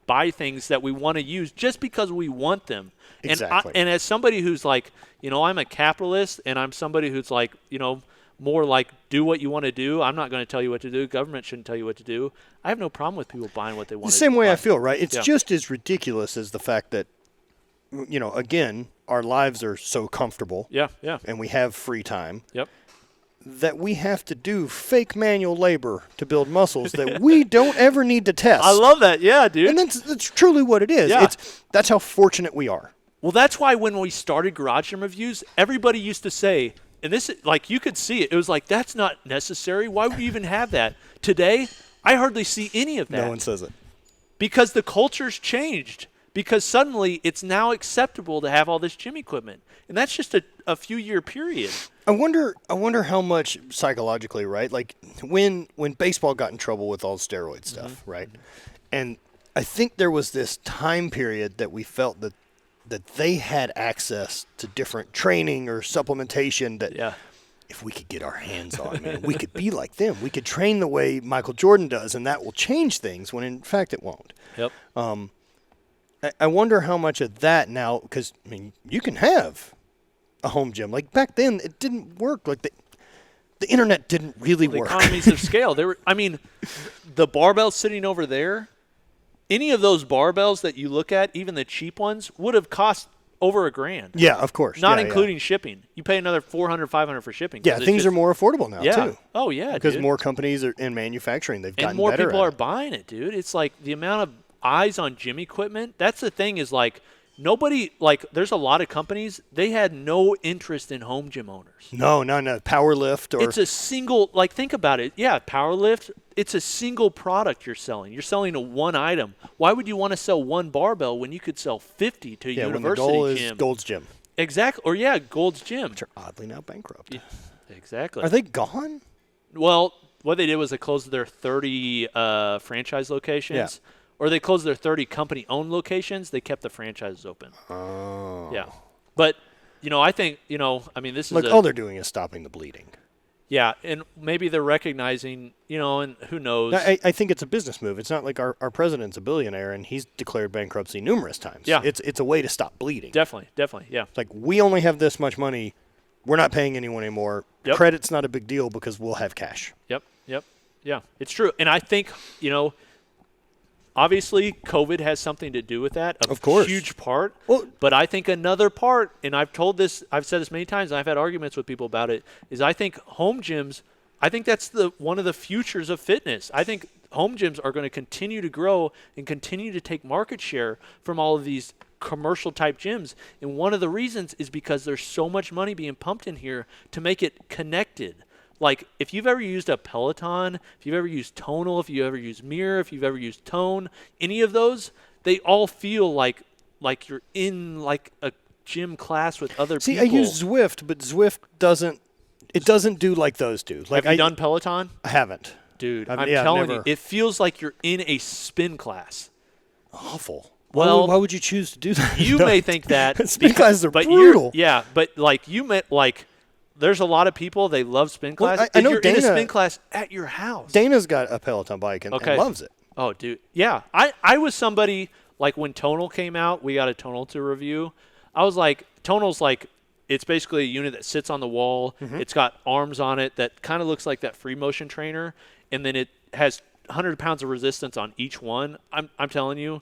buy things that we want to use just because we want them. Exactly. And as somebody who's like, I'm a capitalist, and I'm somebody who's like, more like, do what you want to do. I'm not going to tell you what to do. Government shouldn't tell you what to do. I have no problem with people buying what they want. The same way I feel, right? It's just as ridiculous as the fact that, again, our lives are so comfortable. Yeah. And we have free time. Yep. That we have to do fake manual labor to build muscles that we don't ever need to test. I love that. Yeah, dude. And that's truly what it is. Yeah. That's how fortunate we are. Well, that's why when we started Garage Gym Reviews, everybody used to say, and this, like, you could see it. It was like, that's not necessary. Why would you even have that? Today, I hardly see any of that. No one says it. Because the culture's changed. Because suddenly it's now acceptable to have all this gym equipment. And that's just a few-year period. I wonder how much psychologically, right? Like when baseball got in trouble with all the steroid stuff, right? And I think there was this time period that we felt that they had access to different training or supplementation that if we could get our hands on, man, we could be like them. We could train the way Michael Jordan does, and that will change things when in fact it won't. Yep. I wonder how much of that now, because, I mean, you can have a home gym. Like, back then, it didn't work. Like, the internet didn't really work. The economies of scale. The barbells sitting over there, any of those barbells that you look at, even the cheap ones, would have cost over $1,000. Yeah, of course. Not including shipping. You pay another $400, $500 for shipping. Yeah, things are more affordable now, too. Oh, yeah, because more companies are in manufacturing. They've gotten better. And more better people are buying it, dude. It's like the amount of eyes on gym equipment. That's the thing, is like nobody, like, there's a lot of companies, they had no interest in home gym owners. No. Power lift, or it's a single, like, think about it. Yeah, power lift, it's a single product you're selling. You're selling a one item. Why would you want to sell one barbell when you could sell 50 to a university when the goal is gym? Gold's Gym. Exactly. Or Gold's Gym. Which are oddly now bankrupt. Yeah, exactly. Are they gone? Well, what they did was they closed their 30 franchise locations. Yeah. Or they closed their 30 company-owned locations. They kept the franchises open. Oh. Yeah. But, I think, this is like, all they're doing is stopping the bleeding. Yeah, and maybe they're recognizing, and who knows. I think it's a business move. It's not like our president's a billionaire and he's declared bankruptcy numerous times. Yeah. It's a way to stop bleeding. Definitely, yeah. It's like, we only have this much money. we're not paying anyone anymore. Yep. Credit's not a big deal because we'll have cash. Yep. Yeah, it's true. And I think, obviously COVID has something to do with that. Of course. A huge part. Well, but I think another part, and I've said this many times, and I've had arguments with people about it, is I think home gyms, I think that's one of the futures of fitness. I think home gyms are going to continue to grow and continue to take market share from all of these commercial type gyms. And one of the reasons is because there's so much money being pumped in here to make it connected. Like, if you've ever used a Peloton, if you've ever used Tonal, if you've ever used Mirror, if you've ever used Tone, any of those, they all feel like you're in like a gym class with other people. See, I use Zwift, but Zwift doesn't do like those do. Like, have you done Peloton? I haven't. Dude, I'm telling you, it feels like you're in a spin class. Awful. Well, why would you choose to do that? You may think that. Spin classes are brutal. Yeah, but like you meant like there's a lot of people, they love spin class. Well, I know you're Dana, in a spin class at your house. Dana's got a Peloton bike and loves it. Oh, dude. Yeah. I was somebody, like when Tonal came out, we got a Tonal to review. I was like, Tonal's like, it's basically a unit that sits on the wall. Mm-hmm. It's got arms on it that kind of looks like that free motion trainer. And then it has 100 pounds of resistance on each one. I'm telling you,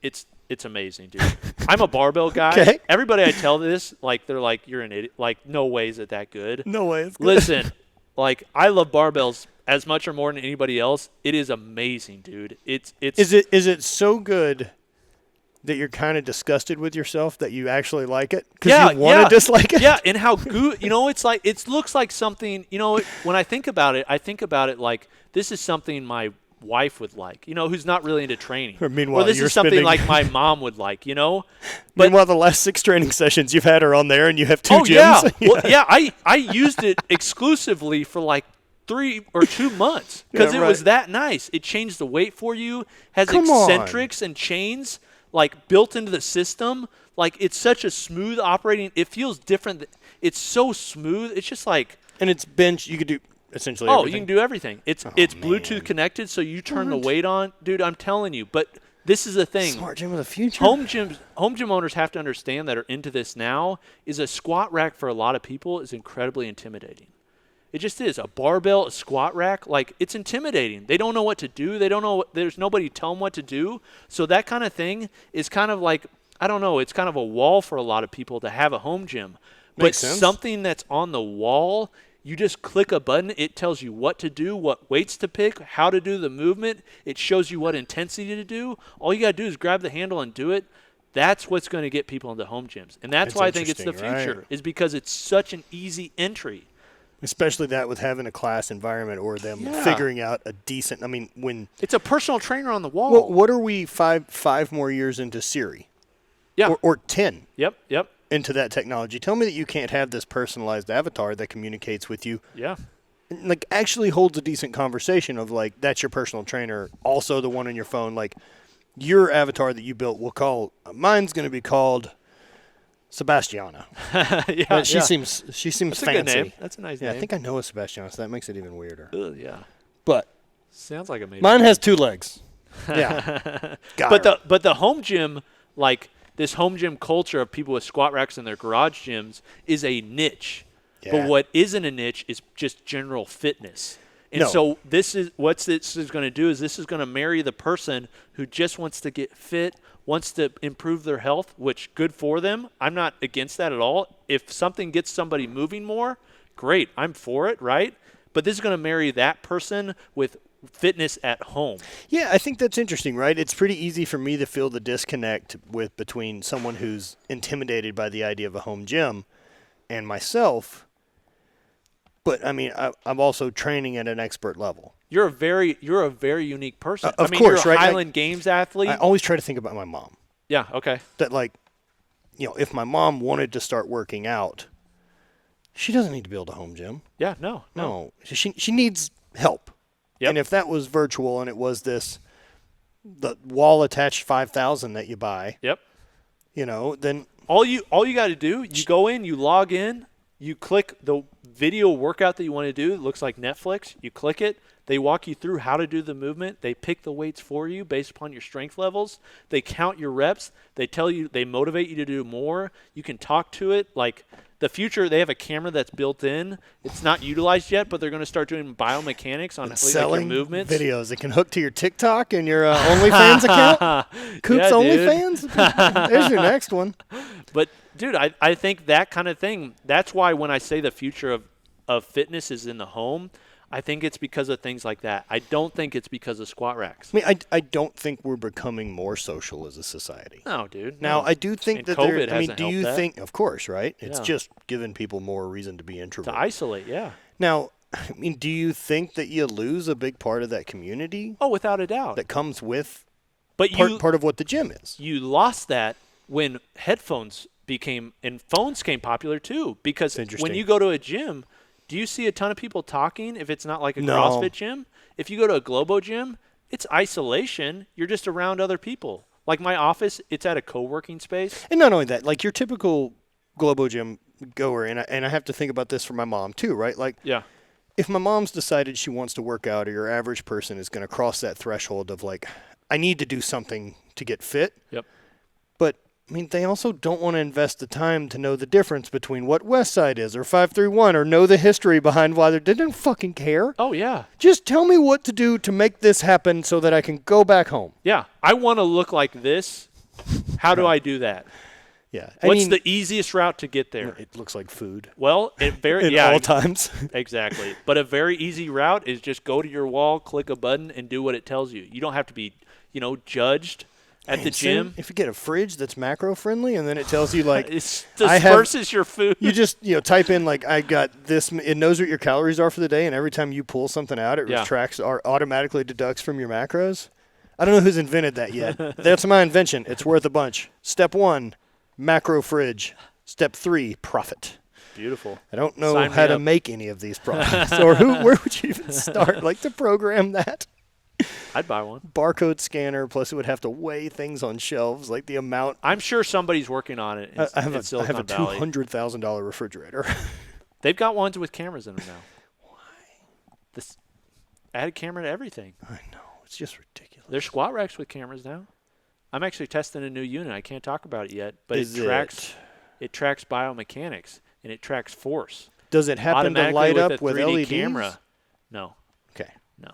it's amazing, dude. I'm a barbell guy. Okay. Everybody I tell this, like, they're like, you're an idiot. Like, no way is it that good. No way it's good. Listen, like, I love barbells as much or more than anybody else. It is amazing, dude. It's Is it so good that you're kind of disgusted with yourself that you actually like it? Because you want to dislike it? Yeah, and how good, it's like, it looks like something, when I think about it like, this is something my wife would like, who's not really into training. Meanwhile, this is something like my mom would like, But meanwhile, the last 6 training sessions you've had her on there, and you have 2 gyms. Yeah. Well, yeah, I used it exclusively for like 3 or 2 months because it was that nice. It changed the weight for you, has eccentrics and chains like built into the system. Like, it's such a smooth operating. It feels different. It's so smooth. It's just like, and it's bench. You could do essentially everything. You can do everything. It's Bluetooth connected, so you turn the weight on. Dude, I'm telling you. But this is the thing. Smart gym of the future. Home gym owners have to understand that are into this now is a squat rack for a lot of people is incredibly intimidating. It just is. A barbell, a squat rack, like, it's intimidating. They don't know what to do. They don't know. There's nobody to tell them what to do. So that kind of thing is kind of like, I don't know, it's kind of a wall for a lot of people to have a home gym. Makes sense. Something that's on the wall, you just click a button. It tells you what to do, what weights to pick, how to do the movement. It shows you what intensity to do. All you got to do is grab the handle and do it. That's what's going to get people into home gyms. And that's why I think it's the future, is because it's such an easy entry. Especially that with having a class environment or them figuring out a decent, when... It's a personal trainer on the wall. Well, what are we, five more years into Siri? Yeah. Or 10. Yep. Into that technology. Tell me that you can't have this personalized avatar that communicates with you. Yeah. Like, actually holds a decent conversation of, like, that's your personal trainer, also the one on your phone. Like, your avatar that you built will call, mine's going to be called Sebastiana. She seems That's fancy. A good name. That's a nice name. Yeah, I think I know a Sebastiana, so that makes it even weirder. Yeah. But sounds like a mine has 2 legs. Yeah. But the home gym, like, this home gym culture of people with squat racks in their garage gyms is a niche. Yeah. But what isn't a niche is just general fitness. And so this is going to do is this is going to marry the person who just wants to get fit, wants to improve their health, which good for them. I'm not against that at all. If something gets somebody moving more, great. I'm for it, right? But this is going to marry that person with fitness at home. Yeah, I think that's interesting, right? It's pretty easy for me to feel the disconnect between someone who's intimidated by the idea of a home gym and myself. But I'm also training at an expert level. You're a very unique person. Of course, you're a right? Highland Games athlete. I always try to think about my mom. Yeah, okay. That, like, if my mom wanted to start working out, she doesn't need to build a home gym. Yeah, no. She needs help. Yep. And if that was virtual and it was the wall attached 5,000 that you buy, yep. Then all you got to do, you go in, you log in, you click the video workout that you want to do. It looks like Netflix. You click it. They walk you through how to do the movement. They pick the weights for you based upon your strength levels. They count your reps. They tell you, they motivate you to do more. You can talk to it. Like the future, they have a camera that's built in. It's not utilized yet, but they're going to start doing biomechanics on selling your movements. Videos. It can hook to your TikTok and your OnlyFans account. Coop's OnlyFans? There's your next one. But, dude, I think that kind of thing, that's why when I say the future of fitness is in the home, I think it's because of things like that. I don't think it's because of squat racks. I mean, I don't think we're becoming more social as a society. No, dude. Now, no. I do think and that COVID I mean, do you that. think, of course, right? It's just giving people more reason to be introverted. To isolate, yeah. Now, I mean, do you think that you lose a big part of that community? Oh, without a doubt. That comes with but part of what the gym is. You lost that when headphones became, and phones came popular too. Because when you go to a gym, do you see a ton of people talking if it's not like a CrossFit gym? If you go to a Globo gym, it's isolation. You're just around other people. Like my office, it's at a co-working space. And not only that, like your typical Globo gym goer, and I have to think about this for my mom too, right? Like, if my mom's decided she wants to work out, or your average person is going to cross that threshold of like, I need to do something to get fit. Yep. But I mean, they also don't want to invest the time to know the difference between what West Side is or 531 or know the history behind why they didn't fucking care. Oh, yeah. Just tell me what to do to make this happen so that I can go back home. Yeah. I want to look like this. How do I do that? Yeah. What's the easiest route to get there? It looks like food. Well, in all times. Exactly. But a very easy route is just go to your wall, click a button, and do what it tells you. You don't have to be, judged. At the gym, if you get a fridge that's macro friendly, and then it tells you like it disperses your food. You just type in like I got this. It knows what your calories are for the day, and every time you pull something out, it retracts or automatically deducts from your macros. I don't know who's invented that yet. That's my invention. It's worth a bunch. Step 1, macro fridge. Step 3, profit. Beautiful. I don't know how to make any of these products, or where would you even start, like to program that? I'd buy one. Barcode scanner, plus it would have to weigh things on shelves, like the amount. I'm sure somebody's working on it. I have a $200,000 refrigerator. They've got ones with cameras in them now. Why? Added camera to everything. I know. It's just ridiculous. There's squat racks with cameras now. I'm actually testing a new unit. I can't talk about it yet, but it tracks biomechanics and it tracks force. Does it happen to light up with 3D LEDs? Camera? No. Okay. No.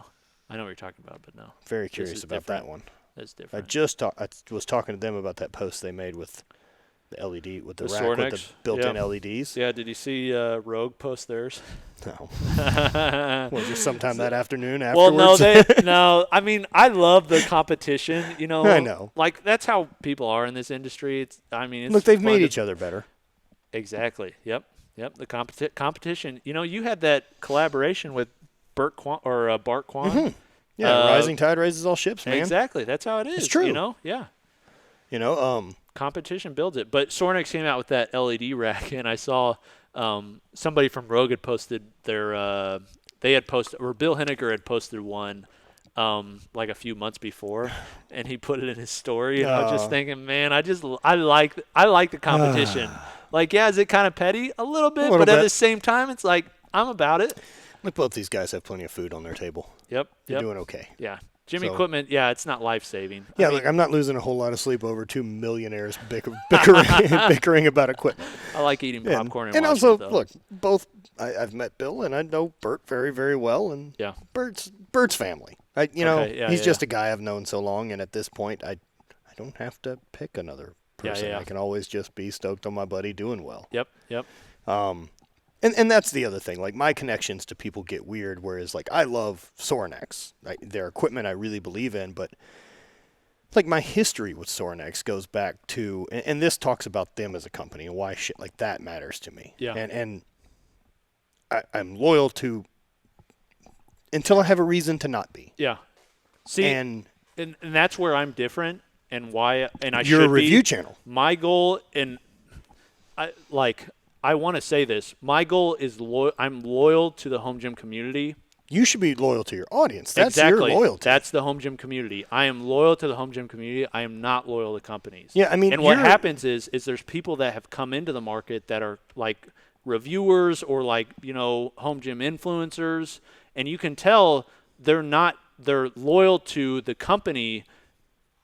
I know what you're talking about, but no. Very curious about that one. That's different. I was talking to them about that post they made with the LED, with the rack Sornex, with the built-in LEDs. Yeah, did you see Rogue post theirs? No. Was it sometime that afternoon afterwards? Well, no. I mean, I love the competition. I know. Like that's how people are in this industry. It's look, they've made each other better. Exactly. Yep. The competition. You had that collaboration with Bart Kwan. Mm-hmm. Yeah, rising tide raises all ships, man. Exactly. That's how it is. It's true. Yeah. Competition builds it. But Sornex came out with that LED rack, and I saw somebody from Rogue had posted their Bill Henniger had posted one like a few months before, and he put it in his story, and I was just thinking, man, I like the competition. Like, yeah, is it kind of petty? A little bit, but at the same time, it's like, I'm about it. Look, both these guys have plenty of food on their table. Yep. They're doing okay. Yeah. Gym equipment, it's not life-saving. Yeah, look, I'm not losing a whole lot of sleep over two millionaires bickering about equipment. I like eating popcorn and also, it, look, both I've met Bill and I know Bert very, very well, and Bert's family. He's just a guy I've known so long, and at this point, I don't have to pick another person. I can always just be stoked on my buddy doing well. Yep. And that's the other thing. Like, my connections to people get weird, whereas, like, I love Sornex. Their equipment I really believe in, but, like, my history with Sornex goes back to, and this talks about them as a company and why shit like that matters to me. Yeah. And I'm loyal to, until I have a reason to not be. Yeah. See, and that's where I'm different, and why, and I should be. You're a review channel. My goal, and I want to say this. My goal is I'm loyal to the home gym community. You should be loyal to your audience. That's your loyalty. That's the home gym community. I am loyal to the home gym community. I am not loyal to companies. Yeah, I mean, and what happens is there's people that have come into the market that are like reviewers or like home gym influencers, and you can tell they're loyal to the company,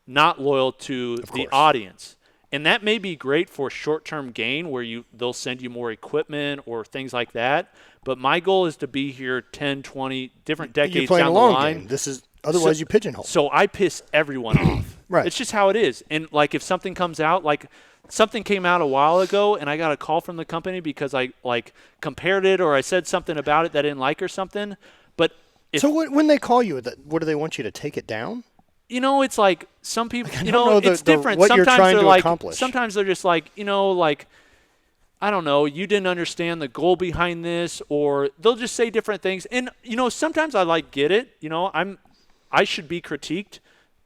not loyal to the audience. And that may be great for short-term gain where they'll send you more equipment or things like that. But my goal is to be here 10, 20 different decades down the line. This is otherwise you pigeonhole. So I piss everyone off. Right. It's just how it is. And like if something comes out, like something came out a while ago and I got a call from the company because I like compared it or I said something about it that I didn't like or something. But when they call you, what do they want you to take it down? You know, it's like some people, it's different. What you're trying to accomplish. Sometimes they're just like, like, I don't know, you didn't understand the goal behind this, or they'll just say different things. And, sometimes I get it. I should be critiqued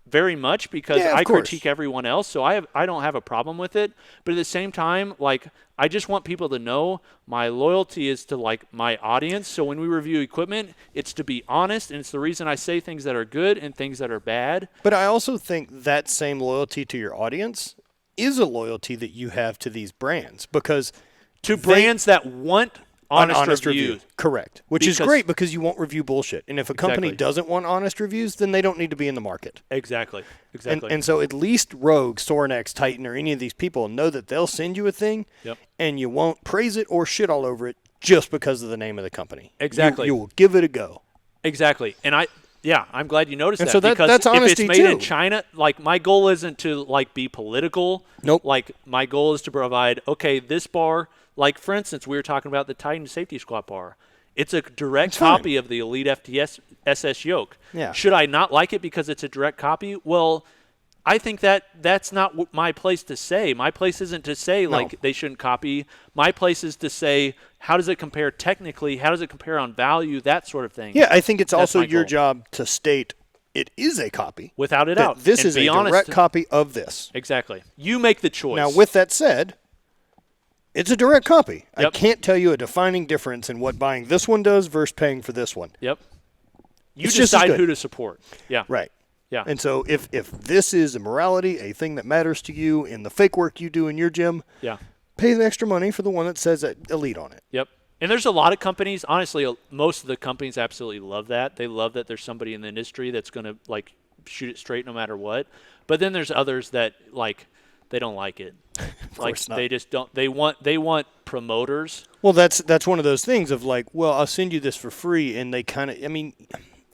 very much because I critique everyone else. So I don't have a problem with it. But at the same time, like, I just want people to know my loyalty is to like my audience. So when we review equipment, it's to be honest, and it's the reason I say things that are good and things that are bad. But I also think that same loyalty to your audience is a loyalty that you have to these brands, because brands that want honest reviews. Correct. Which is great because you won't review bullshit. And if a company doesn't want honest reviews, then they don't need to be in the market. Exactly. And so at least Rogue, Sorinex, Titan, or any of these people know that they'll send you a thing and you won't praise it or shit all over it just because of the name of the company. Exactly. You will give it a go. Exactly. And I'm glad you noticed and that. So because that's honesty if it's made in China, like my goal isn't to like be political. Nope. Like my goal is to provide, this bar, like for instance, we were talking about the Titan Safety Squat bar. It's a direct copy of the Elite FTS SS yoke. Yeah. Should I not like it because it's a direct copy? Well, I think that's not my place to say. My place isn't to say like they shouldn't copy. My place is to say, how does it compare technically? How does it compare on value? That sort of thing. Yeah, I think it's also your job to state it is a copy. Without a doubt. This is a direct copy of this. Exactly. You make the choice. Now, with that said, it's a direct copy. Yep. I can't tell you a defining difference in what buying this one does versus paying for this one. Yep. You decide who to support. Yeah. Right. Yeah. And so if this is a morality, a thing that matters to you in the fake work you do in your gym, pay the extra money for the one that says Elite on it. Yep. And there's a lot of companies, honestly, most of the companies absolutely love that. They love that there's somebody in the industry that's going to like shoot it straight no matter what. But then there's others that like they don't like it. Like they just don't. They want promoters. Well, that's one of those things of like, well, I'll send you this for free, and they kind of. I mean,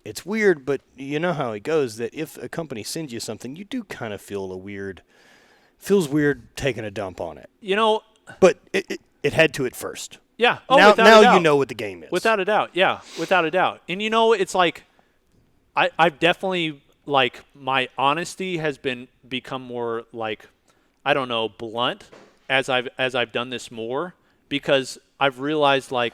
it's weird, but you know how it goes. That if a company sends you something, you do kind of feel feels weird taking a dump on it. But it had to at first. Yeah. Oh, now you know what the game is. Without a doubt. Yeah. Without a doubt. And it's like, I've definitely like my honesty has become more like, I don't know, blunt as I've done this more, because I've realized like,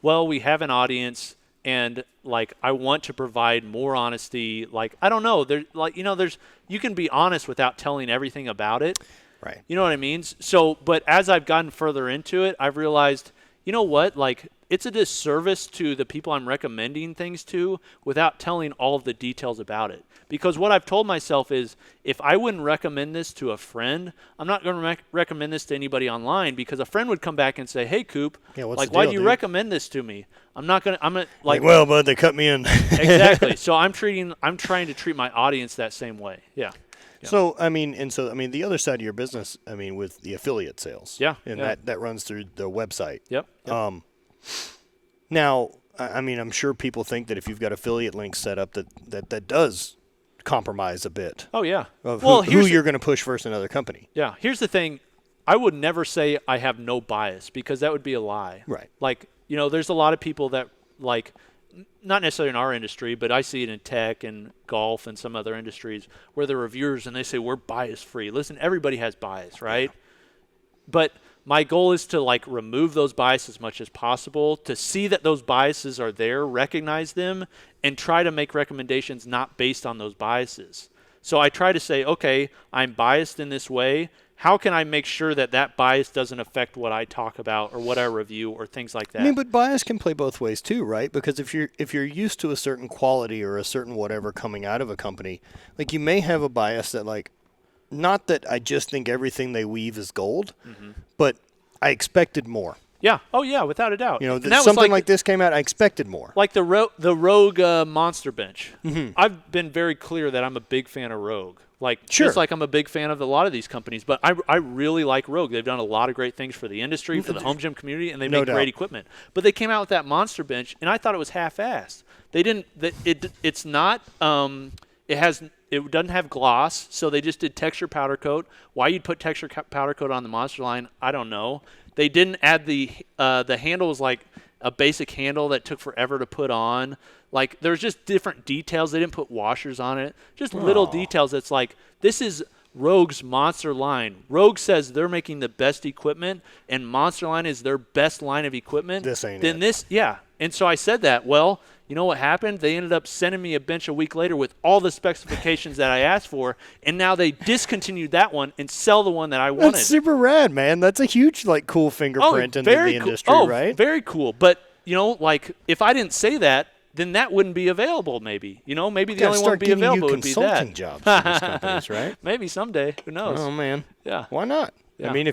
well, we have an audience and like I want to provide more honesty. Like I don't know, there's like you can be honest without telling everything about it. Right. You know what I mean? So, but as I've gotten further into it, I've realized, you know what? Like it's a disservice to the people I'm recommending things to without telling all of the details about it. Because what I've told myself is if I wouldn't recommend this to a friend, I'm not going to recommend this to anybody online, because a friend would come back and say, hey, Coop, why do you recommend this to me? I'm going to well, bud, they cut me in. Exactly. So I'm trying to treat my audience that same way. Yeah. So, the other side of your business, with the affiliate sales. Yeah. And that runs through the website. Yep. Now, I'm sure people think that if you've got affiliate links set up that does compromise a bit. Oh, yeah. Of who you're going to push versus another company. Yeah. Here's the thing. I would never say I have no bias, because that would be a lie. Right. Like, there's a lot of people that like, not necessarily in our industry, but I see it in tech and golf and some other industries where they're reviewers and they say we're bias free. Listen, everybody has bias, right? Yeah. But my goal is to like remove those biases as much as possible, to see that those biases are there, recognize them, and try to make recommendations not based on those biases. So I try to say, okay, I'm biased in this way. How can I make sure that bias doesn't affect what I talk about or what I review or things like that? But bias can play both ways too, right? Because if you're used to a certain quality or a certain whatever coming out of a company, like you may have a bias that like, not that I just think everything they weave is gold, but I expected more. Yeah. Oh, yeah, without a doubt. You know, that something like this came out, I expected more. Like the Rogue Monster Bench. Mm-hmm. I've been very clear that I'm a big fan of Rogue. Like, sure. Just like I'm a big fan of a lot of these companies. But I really like Rogue. They've done a lot of great things for the industry, for the home gym community, and they make great equipment. But they came out with that Monster Bench, and I thought it was half-assed. They didn't – it's not it doesn't have gloss, so they just did texture powder coat. Why you'd put texture powder coat on the Monster line, I don't know. They didn't add the handle was like a basic handle that took forever to put on. Like, there's just different details. They didn't put washers on it. Just little details. It's like, this is Rogue's Monster line. Rogue says they're making the best equipment, and Monster line is their best line of equipment. This ain't it. Yeah. And so I said that. Well, you know what happened? They ended up sending me a bench a week later with all the specifications that I asked for, and now they discontinued that one and sell the one that I wanted. That's super rad, man. That's a huge, like, cool fingerprint in the industry, right? Very cool. But, you know, like, if I didn't say that, then that wouldn't be available, maybe. You know, maybe the only one to be available would be that. Consulting jobs for these companies, right? Maybe someday. Who knows? Oh, man. Yeah. Why not? Yeah. I mean,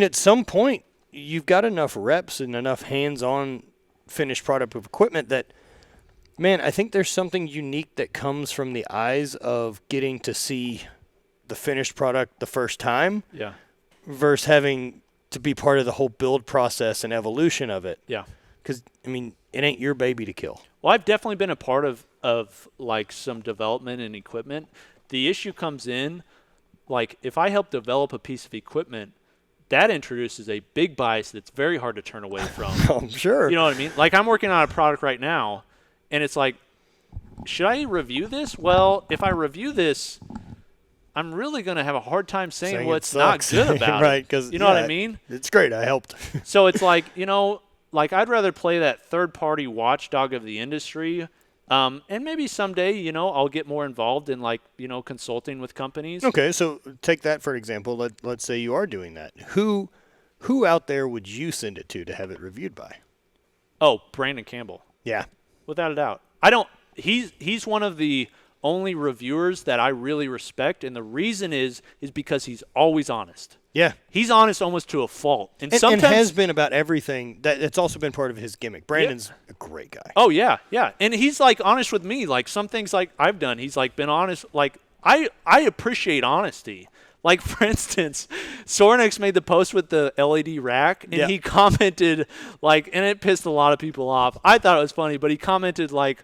at some point, you've got enough reps and enough hands-on finished product of equipment that, man, I think there's something unique that comes from the eyes of getting to see the finished product the first time. Yeah. Versus having to be part of the whole build process and evolution of it. Yeah. Because, I mean, it ain't your baby to kill. Well, I've definitely been a part of like some development and equipment. The issue comes in, like, if I help develop a piece of equipment, that introduces a big bias that's very hard to turn away from. I'm sure. You know what I mean? Like, I'm working on a product right now, and it's like, should I review this? Well, if I review this, I'm really going to have a hard time saying what's not good about right, it. Because you know what I mean? It's great. I helped. So it's like, you know, like, I'd rather play that third-party watchdog of the industry, and maybe someday, you know, I'll get more involved in, like, you know, consulting with companies. Okay, so take that for example. Let's say you are doing that. Who out there would you send it to have it reviewed by? Oh, Brandon Campbell. Yeah. Without a doubt. He's one of the only reviewers that I really respect, and the reason is because he's always honest. Yeah. He's honest almost to a fault. And sometimes has been about everything. It's also been part of his gimmick. Brandon's a great guy. Oh, yeah, yeah. And he's, like, honest with me. Like, some things, like, I've done, he's, like, been honest. Like, I appreciate honesty. Like, for instance, Sornex made the post with the LED rack, and he commented, like, and it pissed a lot of people off. I thought it was funny, but he commented, like,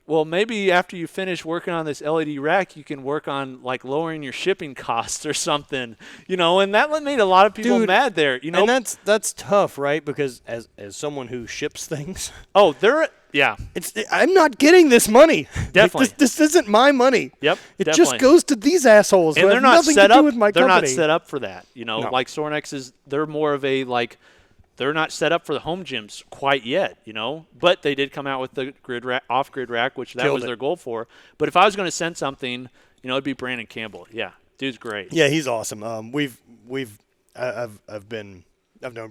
well, maybe after you finish working on this LED rack, you can work on, like, lowering your shipping costs or something, you know, and that made a lot of people mad there, you know. And that's tough, right? Because as someone who ships things. Oh, I'm not getting this money. Definitely. Like, this isn't my money. Yep. It just goes to these assholes. And they're not set up with my company. They're not set up for that, you know. Like, Sornex they're more of a, like, they're not set up for the home gyms quite yet, you know. But they did come out with the off-grid rack, which that was their goal for. But if I was going to send something, you know, it'd be Brandon Campbell. Yeah, dude's great. Yeah, he's awesome. I've known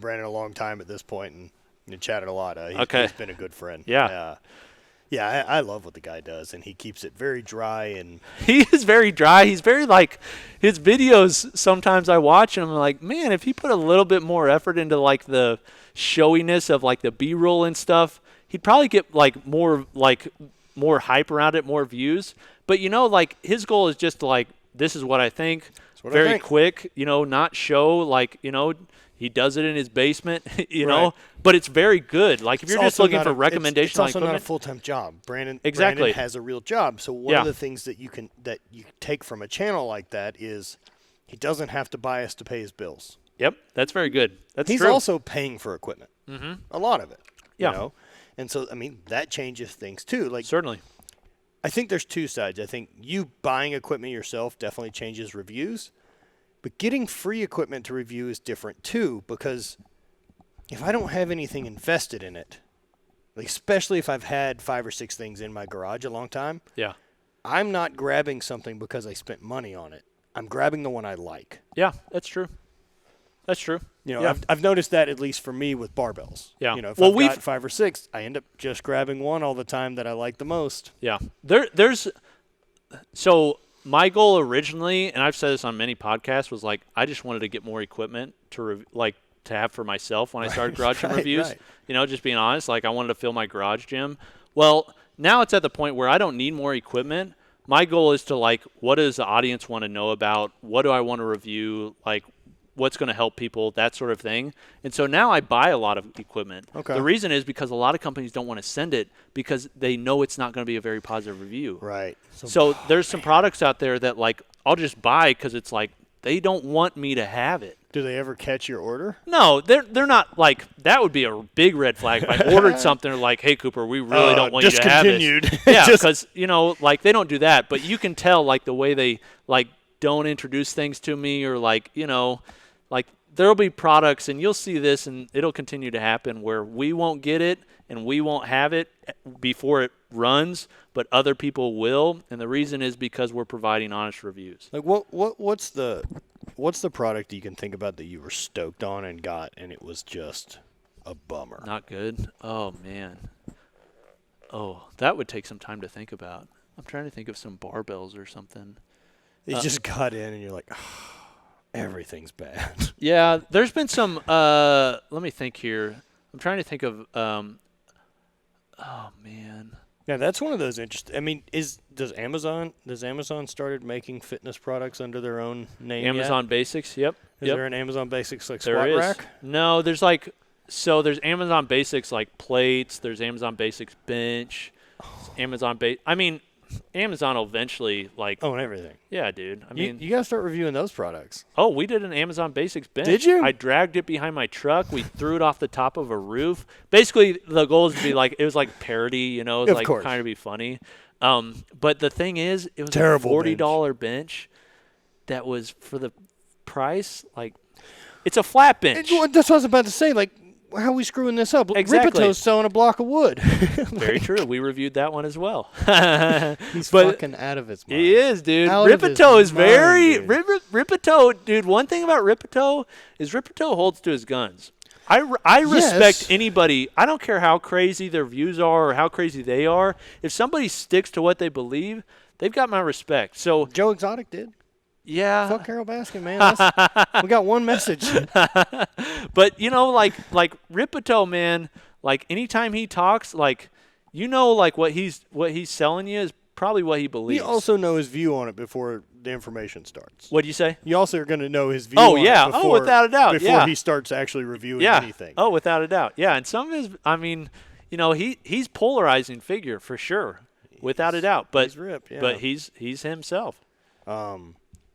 Brandon a long time at this point and chatted a lot. He's been a good friend. Yeah. Yeah, I love what the guy does, and he keeps it very dry. And he is very dry. He's very, like, his videos, sometimes I watch them, and I'm like, man, if he put a little bit more effort into, like, the showiness of, like, the B-roll and stuff, he'd probably get, like, more hype around it, more views. But, you know, like, his goal is just, like, this is what I think, very quick, you know, not show, like, you know, he does it in his basement, you know, but it's very good. Like, if you're just looking for recommendations, it's also not a full-time job. Brandon has a real job. So one of the things that you take from a channel like that is he doesn't have to buy us to pay his bills. Yep, that's very good. He's true. also paying for equipment, a lot of it. Yeah, you know? And so I mean that changes things too. Like, certainly, I think there's two sides. I think you buying equipment yourself definitely changes reviews. But getting free equipment to review is different too, because if I don't have anything invested in it, like especially if I've had 5 or 6 things in my garage a long time, I'm not grabbing something because I spent money on it. I'm grabbing the one I like. Yeah, that's true. That's true. You know, I've noticed that, at least for me, with barbells. Yeah. You know, if I've got 5 or 6, I end up just grabbing one all the time that I like the most. Yeah. So my goal originally, and I've said this on many podcasts, was like I just wanted to get more equipment to to have for myself when I started garage gym reviews. Right. You know, just being honest, like I wanted to fill my garage gym. Well, now it's at the point where I don't need more equipment. My goal is to like, what does the audience want to know about? What do I want to review? Like, what's going to help people, that sort of thing. And so now I buy a lot of equipment. Okay. The reason is because a lot of companies don't want to send it because they know it's not going to be a very positive review. Right. So there's some products out there that like I'll just buy because it's like they don't want me to have it. Do they ever catch your order? No, they're not like that would be a big red flag if I ordered something like, hey Cooper, we really don't want you to have this. Yeah, because you know, like they don't do that, but you can tell like the way they like don't introduce things to me or like, you know, like there'll be products and you'll see this and it'll continue to happen where we won't get it and we won't have it before it runs, but other people will, and the reason is because we're providing honest reviews. Like what's the product you can think about that you were stoked on and got and it was just a bummer? Not good. Oh man. Oh, that would take some time to think about. I'm trying to think of some barbells or something. You just got in and you're like, oh, everything's bad. Yeah, there's been some let me think here. I'm trying to think of oh man. Yeah, that's one of those interesting. I mean, does Amazon started making fitness products under their own name? Amazon Basics, yep. Is there an Amazon Basics like there squat is. rack? No, there's like there's Amazon Basics like plates, there's Amazon Basics bench, I mean, Amazon will eventually like own everything. Yeah, dude. I mean, you gotta start reviewing those products. Oh, we did an Amazon Basics bench. Did you? I dragged it behind my truck. We threw it off the top of a roof. Basically, the goal is to be like it was like parody, you know, it was like kind of be funny. But the thing is, it was terrible a $40 bench that was for the price. Like, it's a flat bench. That's what I was about to say. Like, how are we screwing this up? Exactly. Ripato's selling a block of wood. Very true. We reviewed that one as well. He's fucking out of his mind. He is, dude. Out Ripato is very dude. Ripato, dude. One thing about Ripato is Ripato holds to his guns. I respect anybody. I don't care how crazy their views are or how crazy they are. If somebody sticks to what they believe, they've got my respect. So Joe Exotic did. Yeah. Fuck Carol Baskin, man. We got one message. But, you know, like Ripato, man, like anytime he talks, like, you know, like what he's selling you is probably what he believes. You also know his view on it before the information starts. What do you say? You also are going to know his view on it before, without a doubt. Before he starts actually reviewing anything. Oh, without a doubt. Yeah, and some of his, I mean, you know, he's polarizing figure for sure, without a doubt. But he's ripped, yeah. But he's himself.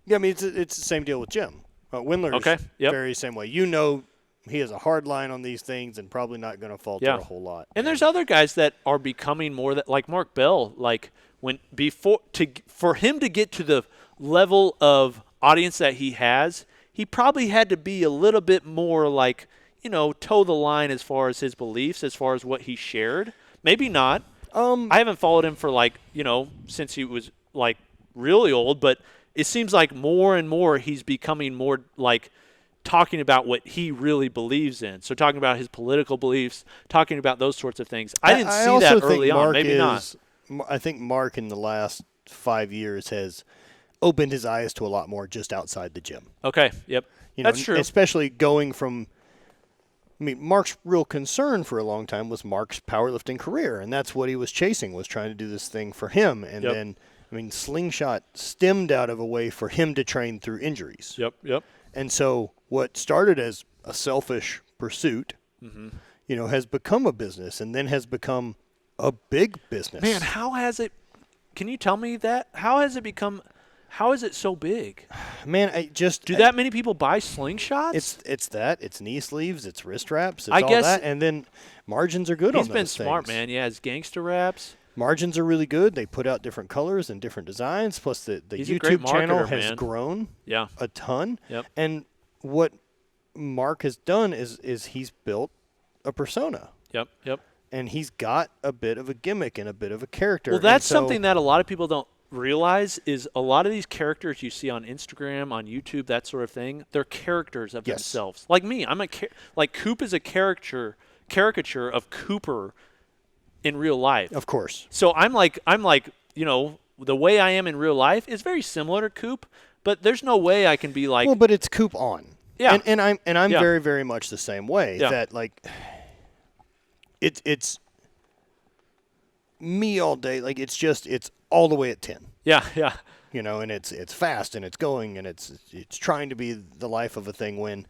Yeah, I mean, it's the same deal with Jim. Windler's very same way. You know he has a hard line on these things and probably not going to falter a whole lot. And there's other guys that are becoming more that, like Mark Bell, like for him to get to the level of audience that he has, he probably had to be a little bit more like, you know, toe the line as far as his beliefs, as far as what he shared. Maybe not. I haven't followed him for like, you know, since he was like really old, but it seems like more and more he's becoming more like talking about what he really believes in. So talking about his political beliefs, talking about those sorts of things. I didn't see that early on. Maybe not. I think Mark in the last 5 years has opened his eyes to a lot more just outside the gym. Okay, yep. You know, that's true. Especially going from – I mean, Mark's real concern for a long time was Mark's powerlifting career, and that's what he was chasing, was trying to do this thing for him. And then – I mean, Slingshot stemmed out of a way for him to train through injuries. Yep. And so what started as a selfish pursuit, you know, has become a business and then has become a big business. Man, how has it – can you tell me that? How has it become – how is it so big? Man, do that many people buy Slingshots? It's that. It's knee sleeves. It's wrist wraps. It's all that. And then margins are good on those things. He's been smart, man. Yeah, his gangster wraps. Margins are really good. They put out different colors and different designs. Plus, the YouTube channel has grown a ton. Yep. And what Mark has done is he's built a persona. Yep. And he's got a bit of a gimmick and a bit of a character. Well, that's something that a lot of people don't realize is a lot of these characters you see on Instagram, on YouTube, that sort of thing, they're characters of themselves. Like me, like Coop is a caricature of Cooper in real life. Of course. So I'm like, you know, the way I am in real life is very similar to Coop, but there's no way I can be like. Well, but it's Coop on. Yeah. And I'm Yeah. very, very much the same way. Yeah. That like it's me all day. Like it's all the way at 10. Yeah. Yeah. You know, and it's fast and it's going and it's trying to be the life of a thing when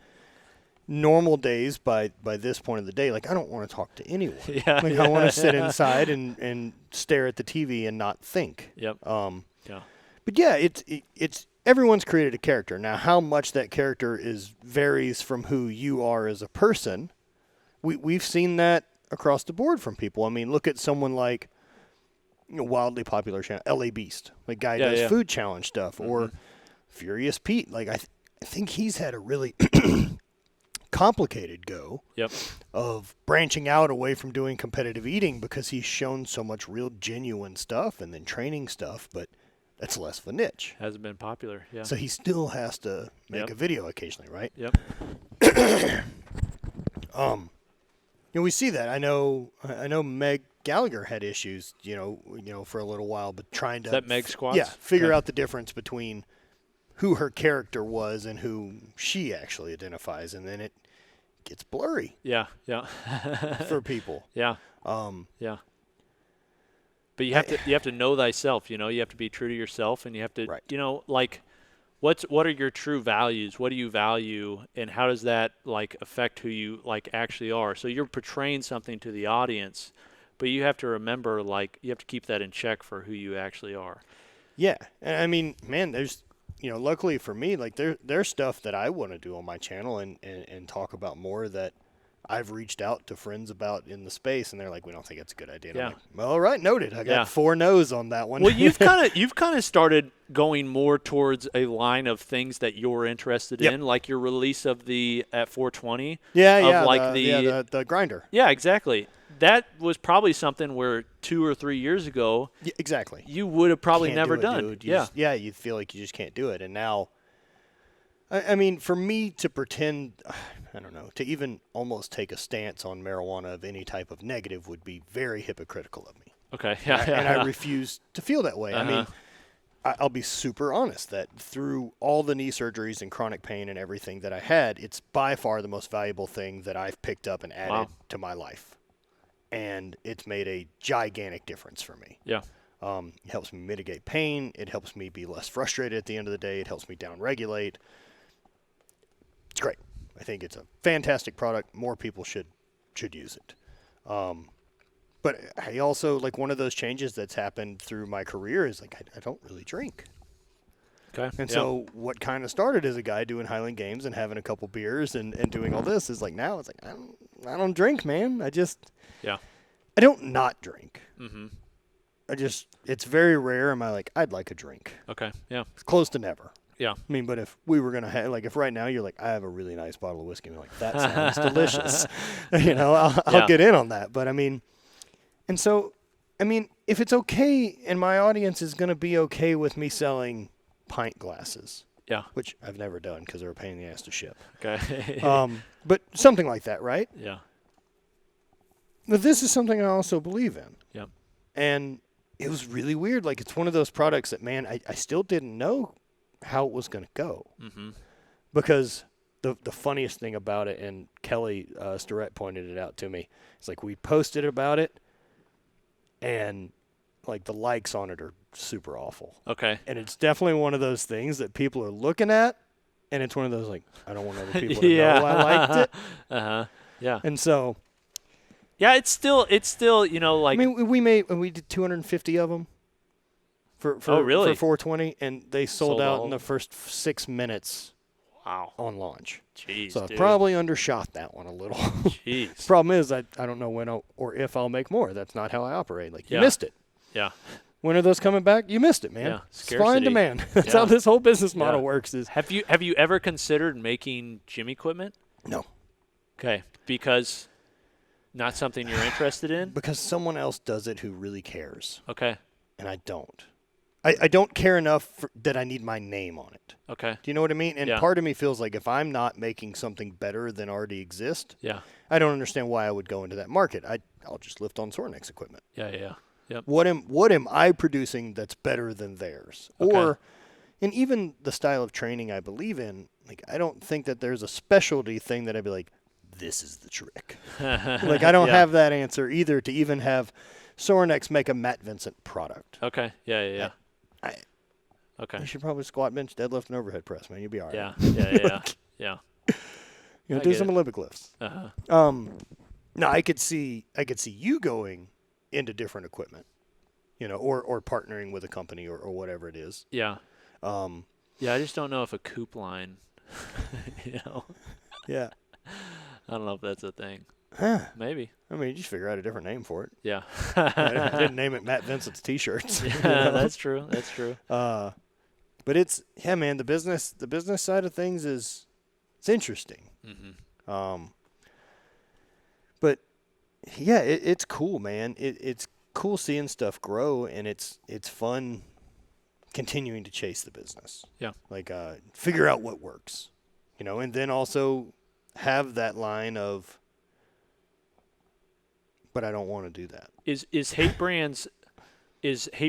normal days by this point of the day, like I don't want to talk to anyone. Yeah. Like I want to sit inside and stare at the TV and not think. Yep. Yeah. But yeah, it's everyone's created a character. Now, how much that character varies from who you are as a person, we've seen that across the board from people. I mean, look at someone like wildly popular channel, LA Beast, like guy does food challenge stuff, or Furious Pete. Like I think he's had a really complicated go of branching out away from doing competitive eating because he's shown so much real genuine stuff and then training stuff, but that's less of a niche. Hasn't been popular, yeah. So he still has to make a video occasionally, right? Yep. We see that. I know Meg Gallagher had issues, you know, for a little while, but trying to that Meg Squats? figure out the difference between who her character was and who she actually identifies, and then it gets blurry. Yeah. For people. Yeah. Yeah. But you have to know thyself, you know, you have to be true to yourself, and you have to, you know, like, what are your true values? What do you value, and how does that, like, affect who you, like, actually are? So you're portraying something to the audience, but you have to remember, like, you have to keep that in check for who you actually are. Yeah. And I mean, man, there's, you know, luckily for me, like, there's stuff that I want to do on my channel and talk about more that I've reached out to friends about in the space, and they're like, we don't think it's a good idea. And I'm like, well, all right, noted. I got 4 no's on that one. Well, you've kind of started going more towards a line of things that you're interested in, like your release of the at 420. The grinder. Yeah, exactly. That was probably something where 2 or 3 years ago, exactly, you would have probably never done. You feel like you just can't do it, and now. I mean, for me to pretend, I don't know, to even almost take a stance on marijuana of any type of negative would be very hypocritical of me. Okay. And I refuse to feel that way. I mean, I'll be super honest that through all the knee surgeries and chronic pain and everything that I had, it's by far the most valuable thing that I've picked up and added to my life. And it's made a gigantic difference for me. Yeah. It helps me mitigate pain. It helps me be less frustrated at the end of the day. It helps me down-regulate. It's great. I think it's a fantastic product. More people should use it. But I also, like, one of those changes that's happened through my career is, like, I don't really drink. Okay. And so what kind of started as a guy doing Highland Games and having a couple beers and doing all this is, like, now it's like, I don't drink, man. I don't not drink. Mm-hmm. It's very rare. Am I like, I'd like a drink. Okay. Yeah. It's close to never. Yeah. I mean, but if we were going to have, like, if right now you're like, I have a really nice bottle of whiskey, and you're like, that sounds delicious. You know, I'll get in on that. But I mean, and so, I mean, if it's okay and my audience is going to be okay with me selling pint glasses. Yeah. Which I've never done because they're a pain in the ass to ship. Okay. But something like that, right? Yeah. But this is something I also believe in. Yeah. And it was really weird. Like, it's one of those products that, man, I still didn't know how it was going to go. Mm-hmm. Because the funniest thing about it, and Kelly Starrett pointed it out to me, it's like we posted about it, and, like, the likes on it are super awful. Okay. And it's definitely one of those things that people are looking at, and it's one of those, like, I don't want other people to know I liked it. Uh-huh. Yeah. And so... Yeah, it's still, you know, like... I mean, we did 250 of them for 420, and they sold out in the first 6 minutes. Wow. On launch. Jeez, so I probably undershot that one a little. Jeez. Problem is, I don't know when or if I'll make more. That's not how I operate. Like, you missed it. Yeah. When are those coming back? You missed it, man. Yeah. Supply and demand. That's how this whole business model works. Is Have you ever considered making gym equipment? No. Okay. Because... Not something you're interested in? Because someone else does it who really cares. Okay. And I don't. I don't care enough that I need my name on it. Okay. Do you know what I mean? And part of me feels like if I'm not making something better than already exists, I don't understand why I would go into that market. I'll just lift on Sornex equipment. Yeah. Yep. What am I producing that's better than theirs? Okay. And even the style of training I believe in, like, I don't think that there's a specialty thing that I'd be like, this is the trick. Like, I don't have that answer either to even have Sorinex make a Matt Vincent product. Okay. Yeah. Okay. You should probably squat, bench, deadlift, and overhead press, man. You'll be all right. Yeah. You know, do some Olympic lifts. No, I could see you going into different equipment, you know, or partnering with a company or whatever it is. Yeah. I just don't know if a Coop line, you know. Yeah. I don't know if that's a thing. Huh. Maybe. I mean, you just figure out a different name for it. Yeah. I didn't name it Matt Vincent's T-shirts. Yeah, you know? That's true. But it's, man, the business side of things it's interesting. Mm-hmm. But yeah, it's cool, man. It's cool seeing stuff grow, and it's fun continuing to chase the business. Yeah. Like, figure out what works, you know, and then also have that line of, but I don't want to do that. Is HVIII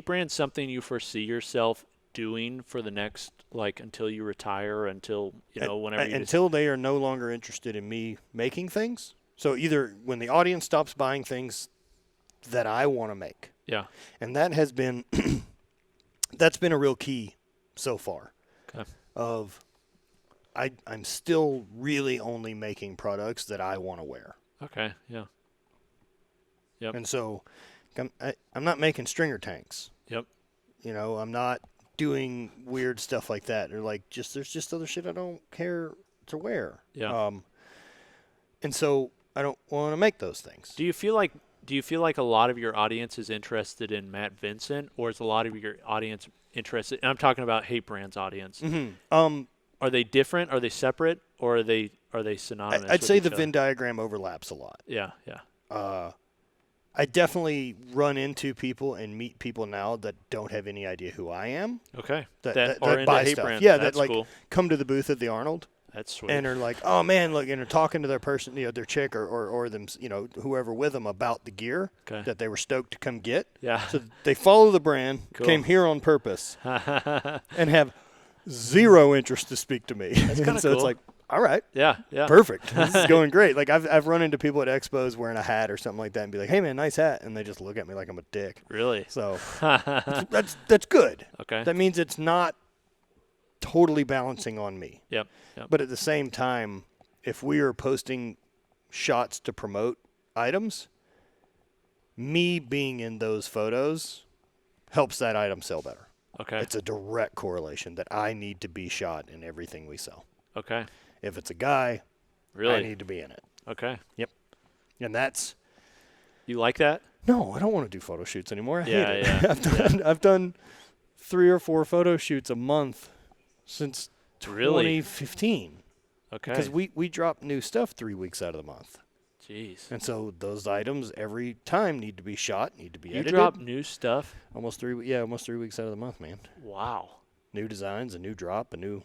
Brands something you foresee yourself doing for the next, like, until you retire, until, you know, whenever until they are no longer interested in me making things? So either when the audience stops buying things that I want to make. Yeah. And that has been that's been a real key so far. Okay. Of I'm still really only making products that I want to wear. Okay. Yeah. Yep. And so I'm not making stringer tanks. Yep. You know, I'm not doing weird stuff like that, or like there's just other shit I don't care to wear. Yeah. And so I don't want to make those things. Do you feel like a lot of your audience is interested in Matt Vincent, or is a lot of your audience interested? And I'm talking about HVIII Brands audience. Mm-hmm. Are they different? Are they separate? Or are they synonymous? I'd say the Venn diagram overlaps a lot. Yeah. I definitely run into people and meet people now that don't have any idea who I am. Okay. That buy stuff. Brands. Yeah, that's that cool. Come to the booth at the Arnold. That's sweet. And they're like, oh man, look, and they're talking to their person, you know, their chick or them, you know, whoever with them about the gear that they were stoked to come get. Yeah. So they follow the brand, came here on purpose, and have zero interest to speak to me. That's kind of so cool. It's like, all right. Yeah. Perfect. This is going great. Like I've run into people at expos wearing a hat or something like that and be like, hey man, nice hat, and they just look at me like I'm a dick. Really? So that's good. Okay. That means it's not totally balancing on me. Yep. But at the same time, if we are posting shots to promote items, me being in those photos helps that item sell better. Okay. It's a direct correlation that I need to be shot in everything we sell. Okay. If it's a guy, I need to be in it. Okay. Yep. And that's... You like that? No, I don't want to do photo shoots anymore. I hate it. I've done 3 or 4 photo shoots a month since 2015. Okay. Because we drop new stuff 3 weeks out of the month. Jeez. And so those items every time need to be shot, need to be edited. You drop new stuff? Almost 3 weeks out of the month, man. Wow. New designs, a new drop, a new...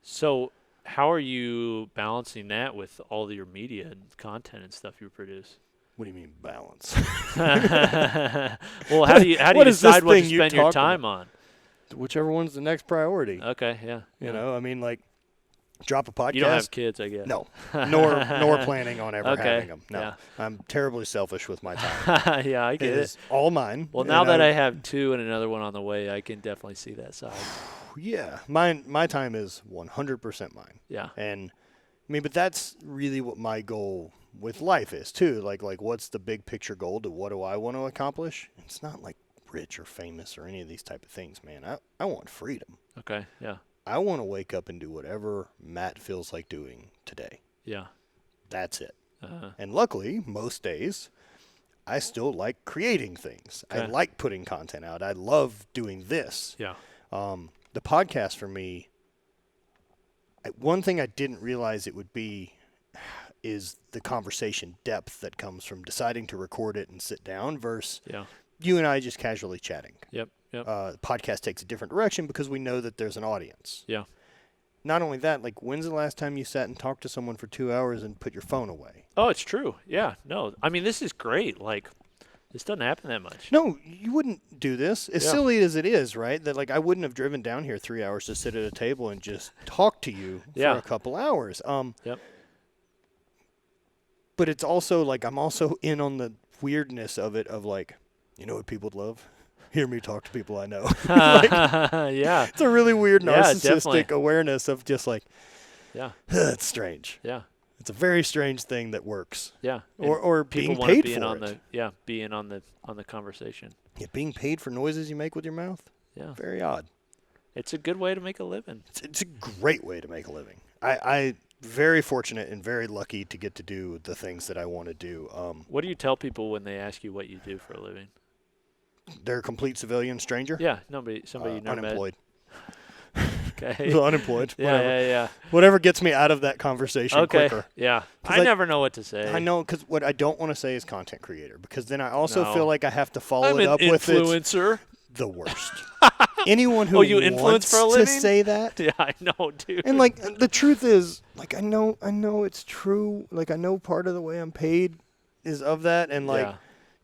So how are you balancing that with all your media and content and stuff you produce? What do you mean balance? Well, how do you decide what to spend your time on? Whichever one's the next priority. Okay, yeah. You know, I mean, like, drop a podcast. You don't have kids, I guess. No, nor planning on ever having them. No, I'm terribly selfish with my time. Yeah, I get it. It's all mine. Well, now that I have 2 and another one on the way, I can definitely see that side. Yeah, my time is 100% mine. Yeah. And I mean, but that's really what my goal with life is too. Like what's the big picture goal to what do I want to accomplish? It's not like rich or famous or any of these type of things, man. I want freedom. Okay, yeah. I want to wake up and do whatever Matt feels like doing today. Yeah. That's it. And luckily, most days, I still like creating things. Okay. I like putting content out. I love doing this. Yeah. The podcast for me, one thing I didn't realize it would be is the conversation depth that comes from deciding to record it and sit down versus you and I just casually chatting. Yep. The podcast takes a different direction because we know that there's an audience. Yeah. Not only that, like, when's the last time you sat and talked to someone for 2 hours and put your phone away? Oh, it's true. Yeah. No, I mean, this is great. Like, This doesn't happen that much. No, you wouldn't do this. As silly as it is, right? That like I wouldn't have driven down here 3 hours to sit at a table and just talk to you for a couple hours. Yep. But it's also like I'm also in on the weirdness of it, of like, you know what people love? Hear me talk to people I know. Like, yeah. It's a really weird narcissistic definitely. awareness of just like, yeah, it's strange. Yeah. It's a very strange thing that works. Yeah. Or people being wanna paid be in for on it. being on the conversation. Yeah, being paid for noises you make with your mouth. Yeah. Very odd. It's a good way to make a living. It's a great way to make a living. I very fortunate and very lucky to get to do the things that I want to do. What do you tell people when they ask you what you do for a living? They're a complete civilian stranger. Yeah, somebody you never unemployed. met. Okay. So unemployed. Yeah. Whatever gets me out of that conversation quicker. Yeah. I never know what to say. I know, because what I don't want to say is content creator, because then I also feel like I have to follow I'm it up an with influencer. The worst. Anyone who you influence wants for a to living? say that. Yeah, I know, dude. And like the truth is, like I know it's true. Like I know part of the way I'm paid is of that, and like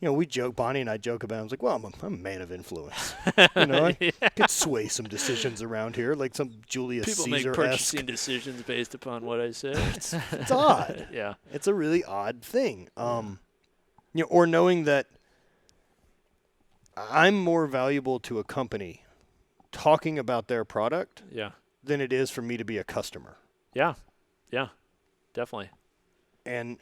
you know, we joke. Bonnie and I joke about it. I was like, well, I'm a man of influence. You know, I could sway some decisions around here, like some Julius People Caesar-esque. make purchasing decisions based upon what I say. It's odd. Yeah, it's a really odd thing. You know, or knowing that I'm more valuable to a company talking about their product than it is for me to be a customer. Yeah, definitely. And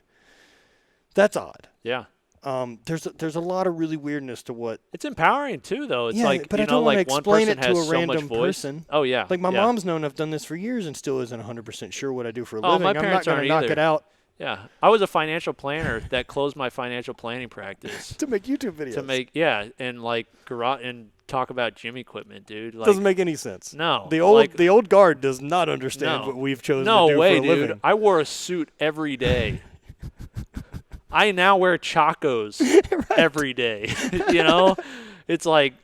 that's odd. Yeah. There's a lot of really weirdness to what. It's empowering too, though. It's like, but you I don't know, want like to one explain person it to has a so random much voice. person. Oh yeah. Like my mom's known I've done this for years and still isn't 100% sure what I do for a living. My I'm not parents going to aren't knock either. it out. Yeah, I was a financial planner that closed my financial planning practice to make YouTube videos. And like garage and talk about gym equipment, dude. Like, doesn't make any sense. No, the old guard does not understand what we've chosen to do way, for a dude. living. I wore a suit every day. I now wear Chacos every day. You know, it's like,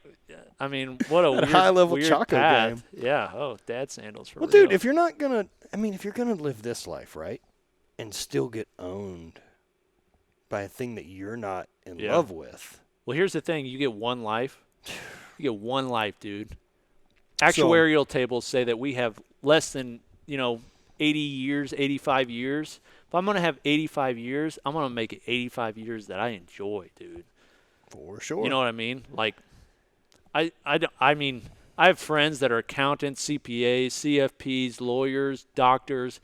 I mean, what a weird, high-level weird Chaco path. game. Yeah. Oh, dad sandals for real. Well, dude, if you're gonna live this life, right, and still get owned by a thing that you're not in love with. Well, here's the thing: you get one life. You get one life, dude. Actuarial tables say that we have less than 80 years, 85 years. If I'm gonna have 85 years, I'm gonna make it 85 years that I enjoy, dude. For sure. You know what I mean? Like, I mean, I have friends that are accountants, CPAs, CFPs, lawyers, doctors.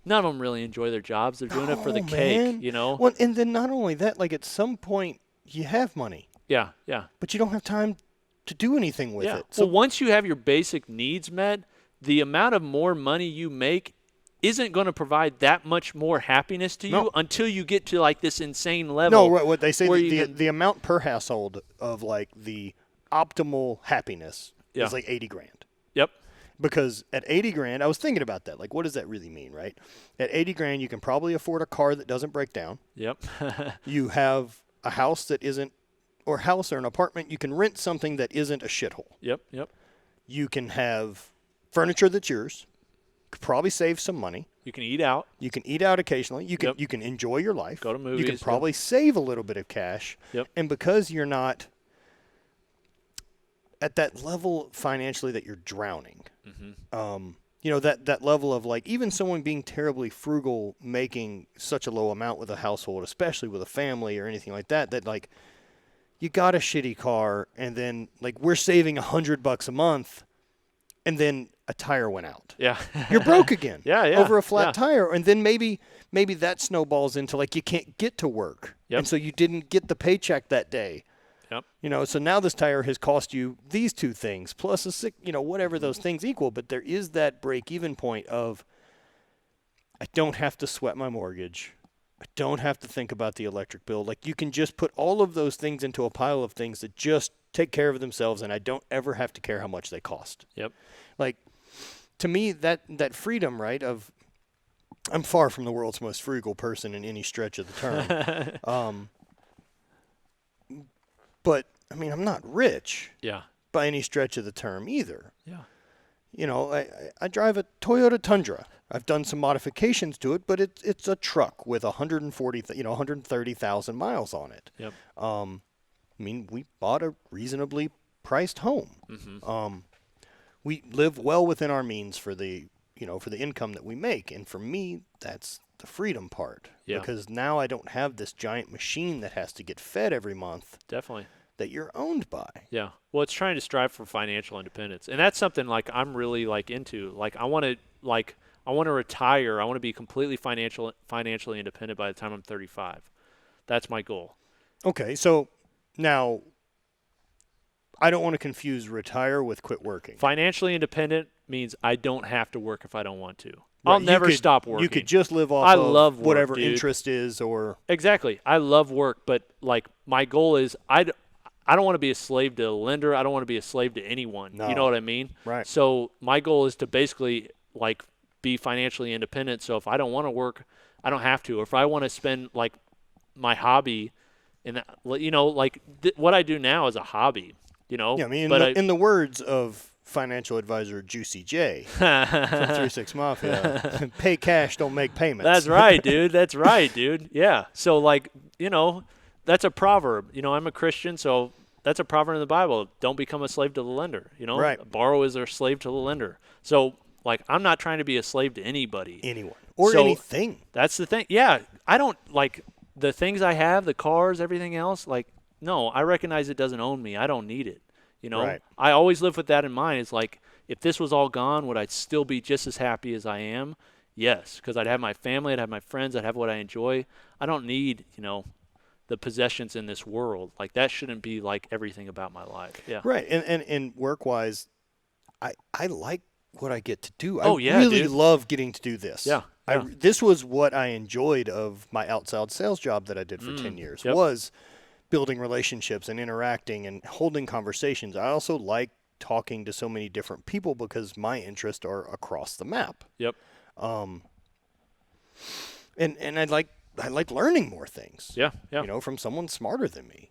None of them really enjoy their jobs. They're doing it for the cake, you know? Well, and then not only that, like at some point you have money. Yeah. But you don't have time to do anything with it. So once you have your basic needs met, the amount of more money you make isn't going to provide that much more happiness to you until you get to like this insane level. No, what they say, the amount per household of like the optimal happiness is like 80 grand. Yep. Because at 80 grand, I was thinking about that. Like, what does that really mean, right? At 80 grand, you can probably afford a car that doesn't break down. Yep. You have a house that isn't, or house or an apartment. You can rent something that isn't a shithole. Yep. You can have furniture that's yours. Could probably save some money. You can eat out. You can eat out occasionally. You can enjoy your life. Go to movies. You can probably save a little bit of cash. Yep. And because you're not at that level financially that you're drowning, that level of like even someone being terribly frugal, making such a low amount with a household, especially with a family or anything like that, that like you got a shitty car and then like we're saving $100 a month and then a tire went out. Yeah. You're broke again. Yeah. Over a flat tire. And then maybe that snowballs into like you can't get to work. Yep. And so you didn't get the paycheck that day. Yep. So now this tire has cost you these two things plus a sick, whatever those things equal. But there is that break-even point of I don't have to sweat my mortgage. I don't have to think about the electric bill. Like you can just put all of those things into a pile of things that just take care of themselves, and I don't ever have to care how much they cost. Yep. Like to me, that freedom, right? Of I'm far from the world's most frugal person in any stretch of the term. But, I mean, I'm not rich by any stretch of the term either. Yeah. I drive a Toyota Tundra. I've done some modifications to it, but it's a truck with 130,000 miles on it. Yep. I mean, we bought a reasonably priced home. Mm-hmm. We live well within our means for the income that we make. And for me, that's the freedom part. Yeah. Because now I don't have this giant machine that has to get fed every month. Definitely. That you're owned by. Yeah. Well, it's trying to strive for financial independence. And that's something like I'm really like into. Like I want to retire. I want to be completely financially independent by the time I'm 35. That's my goal. Okay. So now I don't want to confuse retire with quit working. Financially independent means I don't have to work if I don't want to. Right. I'll never stop working. You could just live off of whatever interest is or... Exactly. I love work, but like my goal is I don't want to be a slave to a lender. I don't want to be a slave to anyone. No. You know what I mean? Right. So my goal is to basically like be financially independent. So if I don't want to work, I don't have to. Or if I want to spend like my hobby and what I do now is a hobby. Yeah, I mean, in the words of financial advisor Juicy J from 3-6 Mafia, pay cash, don't make payments. That's right, dude. That's right, dude. Yeah. So, that's a proverb. I'm a Christian, so that's a proverb in the Bible. Don't become a slave to the lender. Right. Borrow is a slave to the lender. So, I'm not trying to be a slave to anybody. Anyone. Or anything. That's the thing. Yeah. I don't, the things I have, the cars, everything else, no, I recognize it doesn't own me. I don't need it. Right. I always live with that in mind. It's like, if this was all gone, would I still be just as happy as I am? Yes, because I'd have my family, I'd have my friends, I'd have what I enjoy. I don't need, the possessions in this world. That shouldn't be everything about my life. Yeah. Right. And work-wise, I like what I get to do. I really love getting to do this. Yeah. This was what I enjoyed of my outside sales job that I did for 10 years was building relationships and interacting and holding conversations. I also like talking to so many different people because my interests are across the map. Yep. And I like learning more things. Yeah. Yeah. From someone smarter than me.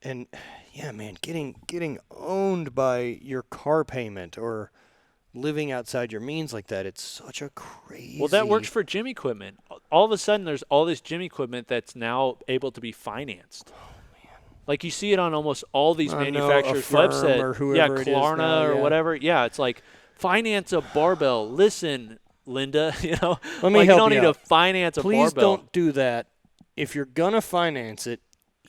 And yeah, man, getting owned by your car payment or living outside your means like that, it's such a crazy... Well, that works for gym equipment. All of a sudden, there's all this gym equipment that's now able to be financed. Oh, man. You see it on almost all these manufacturers' websites. Or whoever it is Klarna now, or whatever. Yeah, it's finance a barbell. Listen, Linda, Let me help you don't need to finance a barbell. Please don't do that. If you're going to finance it,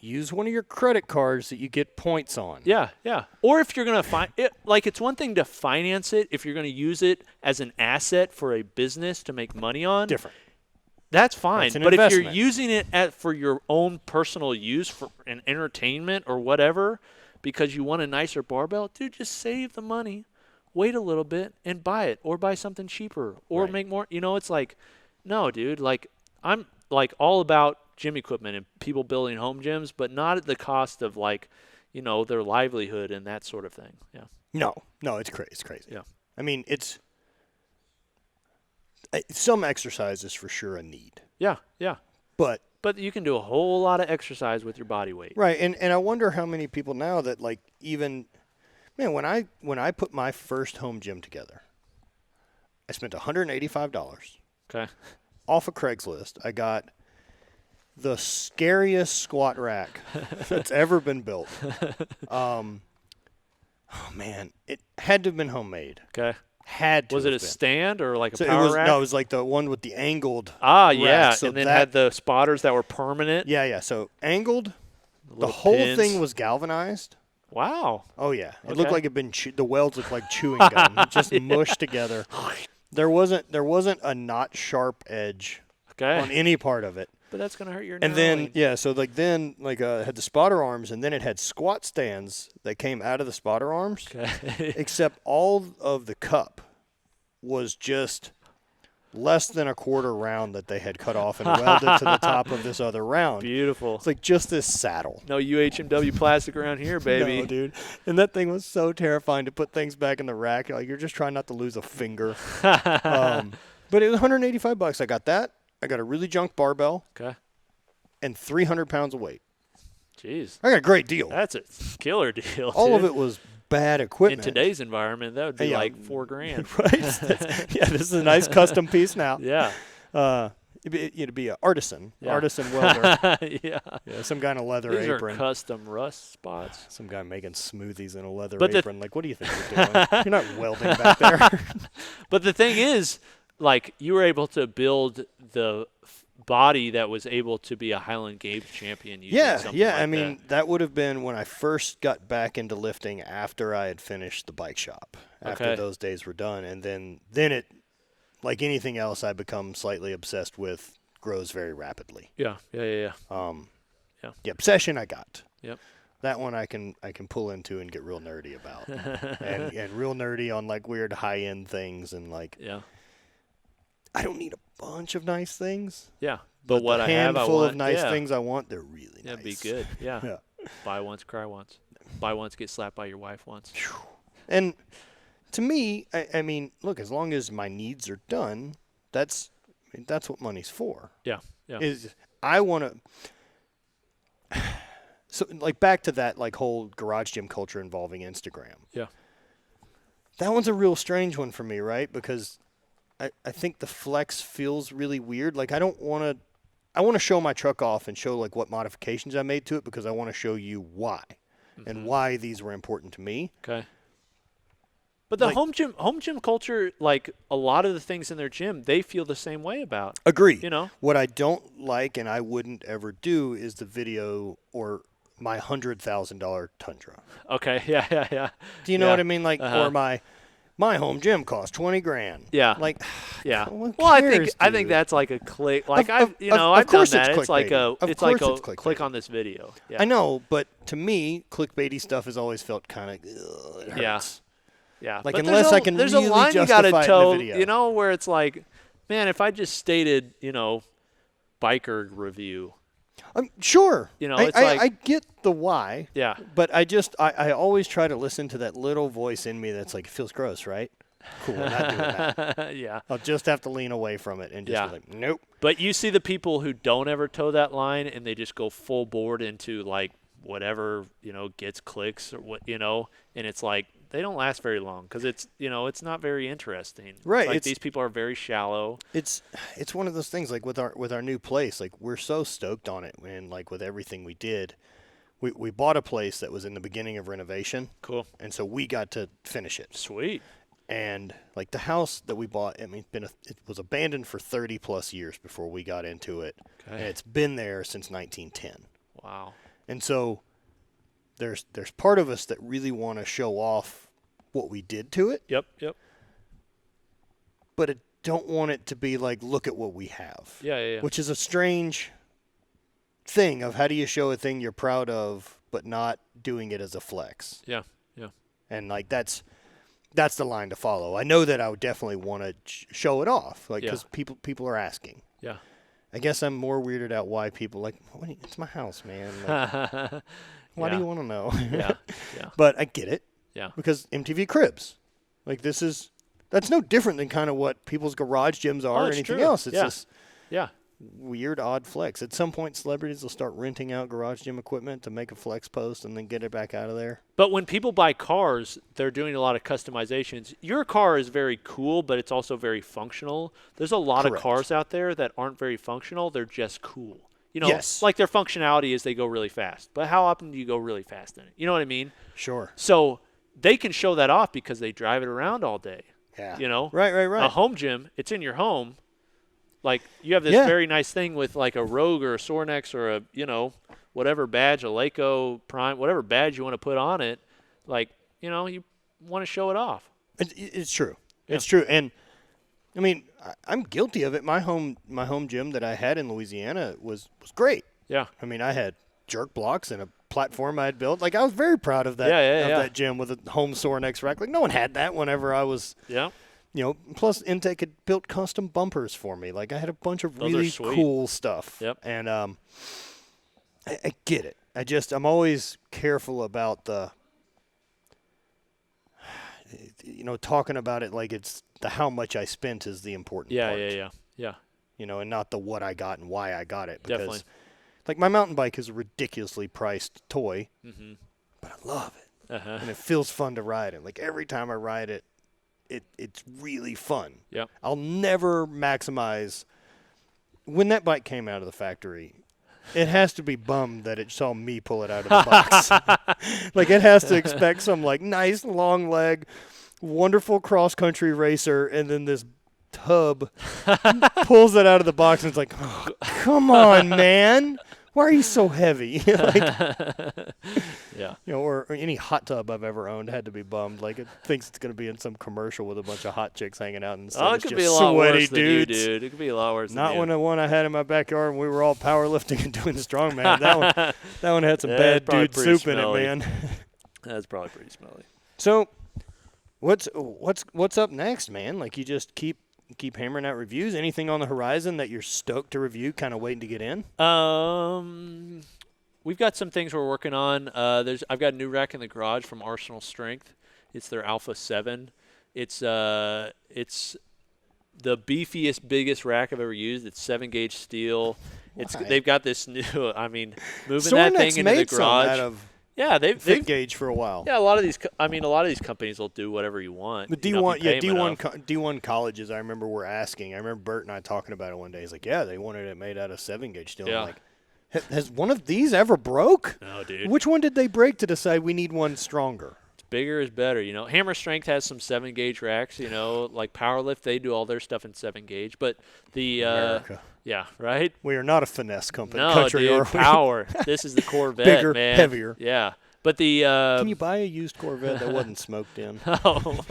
use one of your credit cards that you get points on. Yeah, yeah. Or if you're going to it's one thing to finance it if you're going to use it as an asset for a business to make money on. Different. That's fine. But investment. If you're using it for your own personal use for an entertainment or whatever because you want a nicer barbell, dude, just save the money, wait a little bit, and buy it. Or buy something cheaper. Or make more. It's no, dude. I'm all about gym equipment and people building home gyms, but not at the cost of their livelihood and that sort of thing. Yeah. No, it's crazy. It's crazy. Yeah. I mean, it's some exercise is for sure a need. Yeah, yeah. But you can do a whole lot of exercise with your body weight. Right, and I wonder how many people now that when I put my first home gym together, I spent $185. Okay. Off of Craigslist, I got the scariest squat rack that's ever been built. Oh man, it had to have been homemade. Okay. Was it a stand or a power rack? No, it was the one with the angled. Yeah, so and then had the spotters that were permanent. Yeah. So angled, the whole thing was galvanized. Wow. Oh yeah, it looked like the welds looked like chewing gum, just mushed together. There wasn't a not sharp edge on any part of it. But that's gonna hurt your. And then it had the spotter arms, and then it had squat stands that came out of the spotter arms. Okay. Except all of the cup was just less than a quarter round that they had cut off and welded to the top of this other round. Beautiful. It's just this saddle. No UHMW plastic around here, baby. No, dude. And that thing was so terrifying to put things back in the rack. You're just trying not to lose a finger. But it was $185. I got that. I got a really junk barbell. Okay. And 300 pounds of weight. Jeez. I got a great deal. That's a killer deal. All of it was bad equipment. In today's environment, that would be $4,000. Right? Yeah, this is a nice custom piece now. Yeah. It'd be an artisan welder. Yeah. Some kind of leather These apron. These are custom rust spots. Some guy making smoothies in a leather But apron. Like, what do you think you're doing? You're not welding back there. But the thing is, like, you were able to build the body that was able to be a Highland Games champion using something like I mean, that would have been when I first got back into lifting after I had finished the bike shop. After those days were done. And then it, like anything else I become slightly obsessed with, grows very rapidly. Yeah. The obsession I got. Yep. That one I can pull into and get real nerdy about. and real nerdy on, like, weird high-end things and, like, I don't need a bunch of nice things. Yeah. But what I have, I want. Handful of nice things I want, they're really nice. That'd be good. Yeah. Buy once, cry once. Buy once, get slapped by your wife once. And to me, I mean, look, as long as my needs are done, that's what money's for. Yeah. Is I want to. So, like, back to that, like, whole garage gym culture involving Instagram. Yeah. That one's a real strange one for me, right? Because I think the flex feels really weird. Like, I want to show my truck off and show, like, what modifications I made to it because I want to show you why and why these were important to me. Okay. But the home gym culture, like, a lot of the things in their gym, they feel the same way about. Agree. You know? What I don't like and I wouldn't ever do is the video or my $100,000 Tundra. Okay. Yeah. Do you know what I mean? Like, or my home gym costs $20,000. Yeah. Like, yeah. Well, I think that's like a click. Like, I've done that. It's like a click on this video. Yeah. I know, but to me, clickbaity stuff has always felt kind of it hurts. Yeah. Like, but unless I can there's really a line you justify gotta it toe, in the video. you know, where it's like, man, if I just stated, biker review. Sure. It's I get the why. Yeah. But I always try to listen to that little voice in me that's like, it feels gross, right? Cool, we're not doing that. Yeah. I'll just have to lean away from it and just be like, nope. But you see the people who don't ever toe that line and they just go full board into, like, whatever, gets clicks or what, and it's like they don't last very long because it's not very interesting. Right. Like, these people are very shallow. It's one of those things, like, with our new place, like, we're so stoked on it, and, like, with everything we did, we bought a place that was in the beginning of renovation. Cool. And so we got to finish it. Sweet. And, like, the house that we bought, I mean, it was abandoned for 30 plus years before we got into it. Okay. And it's been there since 1910. Wow. And so there's part of us that really want to show off what we did to it. Yep. But I don't want it to be like, look at what we have. Yeah. Which is a strange thing of how do you show a thing you're proud of but not doing it as a flex. Yeah. And, like, that's the line to follow. I know that I would definitely want to show it off, like, because people are asking. Yeah. I guess I'm more weirded out why people like, it's my house, man. Like, why do you want to know? Yeah. But I get it. Yeah. Because MTV Cribs, like, that's no different than kind of what people's garage gyms are or anything else. It's just weird, odd flex. At some point, celebrities will start renting out garage gym equipment to make a flex post and then get it back out of there. But when people buy cars, they're doing a lot of customizations. Your car is very cool, but it's also very functional. There's a lot of cars out there that aren't very functional. They're just cool. Like, their functionality is they go really fast. But how often do you go really fast in it? You know what I mean? Sure. So they can show that off because they drive it around all day. Yeah. Right. A home gym, it's in your home. Like, you have this very nice thing with, like, a Rogue or a Sornex or a, whatever badge, a Leico Prime, whatever badge you want to put on it. Like, you want to show it off. It's true. Yeah. It's true. And, I mean, I'm guilty of it. My home gym that I had in Louisiana was great. Yeah. I mean, I had jerk blocks and a platform I had built. Like, I was very proud of that. That gym with a home Sornex rack. Like, no one had that whenever I was. Yeah. Plus Intake had built custom bumpers for me. Like, I had a bunch of really cool stuff. Yep. And I get it. I'm always careful about talking about it like it's the how much I spent is the important part. Yeah. And not the what I got and why I got it. Because, definitely. like, my mountain bike is a ridiculously priced toy, but I love it. And it feels fun to ride it. Like, every time I ride it, it's really fun. Yeah. I'll never maximize when that bike came out of the factory, it has to be bummed that it saw me pull it out of the box. Like, it has to expect some, like, nice long leg, wonderful cross-country racer, and then this tub pulls it out of the box, and it's like, oh, come on, man. Why are you so heavy? Like, yeah. You know, or any hot tub I've ever owned had to be bummed. Like, it thinks it's going to be in some commercial with a bunch of hot chicks hanging out, and It it's could just be a lot sweaty worse than dudes. you, dude. It could be a lot worse Not than you. when the one I had in my backyard and we were all powerlifting and doing strongman. That one had some bad dude soup smelly. in it, man. That's probably pretty smelly. So, what's up next, man? Like, you just keep hammering out reviews. Anything on the horizon that you're stoked to review, kind of waiting to get in? We've got some things we're working on. I've got a new rack in the garage from Arsenal Strength. It's their Alpha 7. It's the beefiest, biggest rack I've ever used. It's 7-gauge steel. They've got this new. I mean, moving that thing into the garage. Out of they've gauge for a while. Yeah, a lot of these companies will do whatever you want. The D1 colleges, I remember were asking. I remember Bert and I talking about it one day. He's like, yeah, they wanted it made out of 7-gauge steel. Yeah. I'm like, has one of these ever broke? No, dude. Which one did they break to decide we need one stronger? Bigger is better, you know. Hammer Strength has some 7-gauge racks, you know, like Powerlift. They do all their stuff in 7-gauge, but the America. Yeah, right. We are not a finesse country. No, Are dude, we? Power. This is the Corvette, bigger, man. heavier. Yeah, but the can you buy a used Corvette that wasn't smoked in? Oh.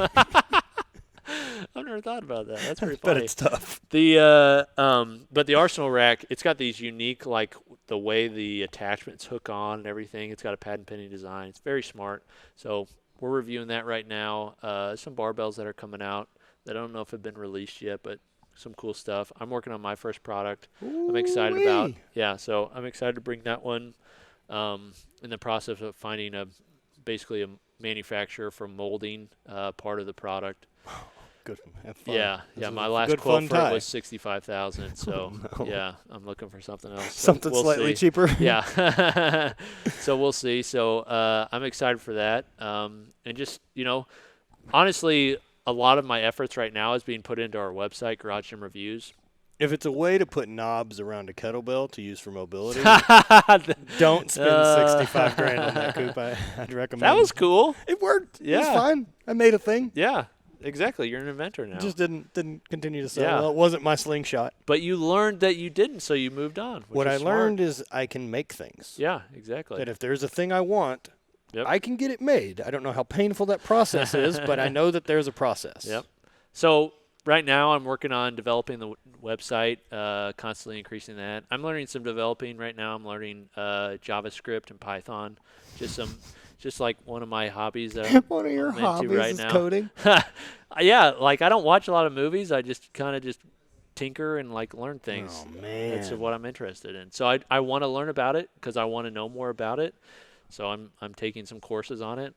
I've never thought about that. That's pretty funny. But it's tough. But the Arsenal rack, it's got these unique, like the way the attachments hook on and everything. It's got a patent pending design. It's very smart. So we're reviewing that right now. Some barbells that are coming out that I don't know if have been released yet, but some cool stuff. I'm working on my first product. I'm excited about. Yeah, so I'm excited to bring that one. In the process of finding basically a manufacturer for molding part of the product. Good. Have fun. Yeah. My last quote for it was $65,000. So yeah, I'm looking for something else. Something slightly cheaper. Yeah. So we'll see. So I'm excited for that. And just, you know, honestly, a lot of my efforts right now is being put into our website, Garage Gym Reviews. If it's a way to put knobs around a kettlebell to use for mobility, don't spend $65,000 on that, Coop. I'd recommend. That was cool. It worked. Yeah. It was fine. I made a thing. Yeah. Exactly. You're an inventor now. It just didn't continue to sell. Yeah. Well, it wasn't my slingshot. But you learned that you didn't, so you moved on. What I learned is I can make things. Yeah, exactly. That if there's a thing I want, yep. I can get it made. I don't know how painful that process is, but I know that there's a process. Yep. So right now I'm working on developing the website, constantly increasing that. I'm learning some developing right now. I'm learning JavaScript and Python. Just like one of my hobbies that I'm one of your hobbies into right is now. Coding. Yeah, like I don't watch a lot of movies. I just kind of just tinker and like learn things. Oh man, that's what I'm interested in. So I want to learn about it because I want to know more about it. So I'm taking some courses on it.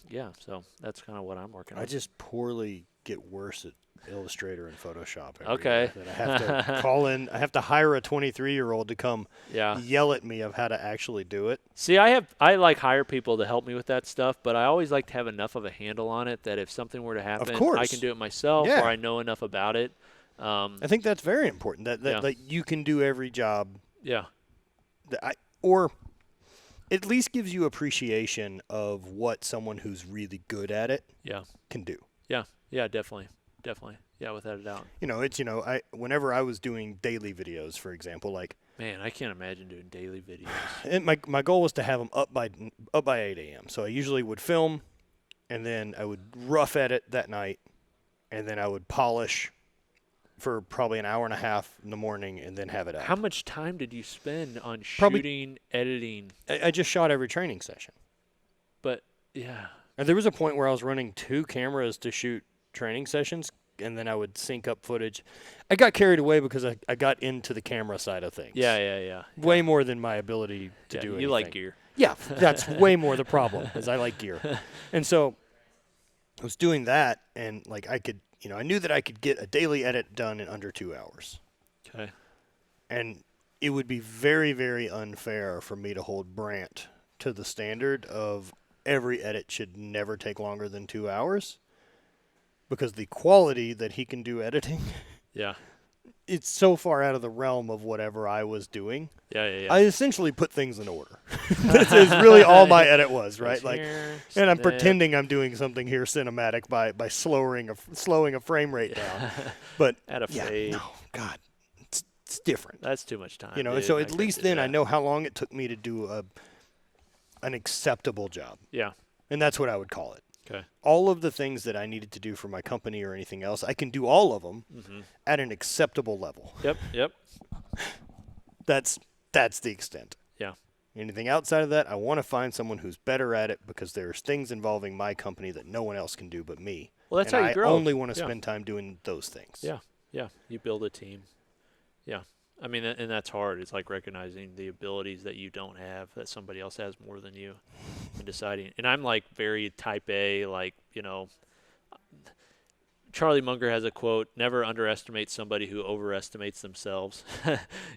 Yeah, so that's kind of what I'm working on. I just poorly get worse at Illustrator and Photoshop. Okay. That I have to call in. I have to hire a 23-year-old to come yell at me of how to actually do it. See, I like hire people to help me with that stuff, but I always like to have enough of a handle on it that if something were to happen, I can do it myself or I know enough about it. I think that's very important. That you can do every job. Yeah. Or at least gives you appreciation of what someone who's really good at it can do. Yeah. Yeah, definitely. Yeah, without a doubt. Whenever I was doing daily videos, for example, like, man, I can't imagine doing daily videos. And my goal was to have them up by 8 a.m. So I usually would film, and then I would rough edit that night, and then I would polish for probably an hour and a half in the morning, and then have it out. How much time did you spend on shooting, editing? I just shot every training session. But yeah, and there was a point where I was running 2 cameras to shoot training sessions, and then I would sync up footage. I got carried away because I got into the camera side of things. Yeah. Way more than my ability to do anything. You like gear. Yeah, that's way more the problem, is I like gear. And so I was doing that, and like I knew that I could get a daily edit done in under 2 hours. Okay. And it would be very, very unfair for me to hold Brant to the standard of every edit should never take longer than 2 hours. Because the quality that he can do editing it's so far out of the realm of whatever I was doing. Yeah. I essentially put things in order. This is really all my edit was, right? Like, and I'm pretending I'm doing something here cinematic by slowing a frame rate down. But add a fade. no, God, it's different. That's too much time. You know, dude. so at least then I I know how long it took me to do an acceptable job. Yeah. And that's what I would call it. Okay. All of the things that I needed to do for my company or anything else, I can do all of them at an acceptable level. Yep. That's the extent. Yeah. Anything outside of that, I want to find someone who's better at it because there's things involving my company that no one else can do but me. Well, that's and how you grow. I only want to spend time doing those things. Yeah. You build a team. Yeah. I mean, and that's hard. It's like recognizing the abilities that you don't have that somebody else has more than you and deciding. And I'm like very type A, like, you know, Charlie Munger has a quote, never underestimate somebody who overestimates themselves.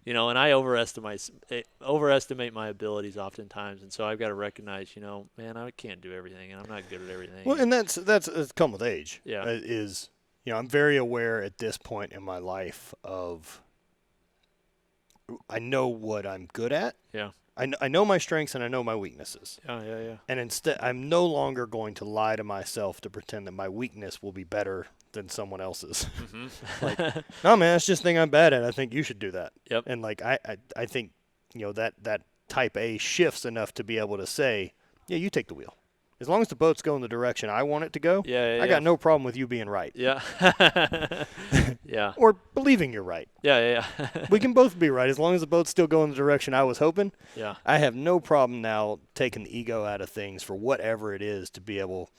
You know, and I overestimate my abilities oftentimes. And so I've got to recognize, you know, man, I can't do everything and I'm not good at everything. Well, and that's it's come with age. Yeah. You know, I'm very aware at this point in my life of I know what I'm good at. Yeah. I know my strengths and I know my weaknesses. Yeah. And instead, I'm no longer going to lie to myself to pretend that my weakness will be better than someone else's. Like, no, man, that's just a thing I'm bad at. I think you should do that. Yep. And like, I think, you know, that type A shifts enough to be able to say, yeah, you take the wheel. As long as the boat's going the direction I want it to go, I got no problem with you being right. Yeah. Yeah. Or believing you're right. Yeah. We can both be right as long as the boat's still going the direction I was hoping. Yeah. I have no problem now taking the ego out of things for whatever it is to be able,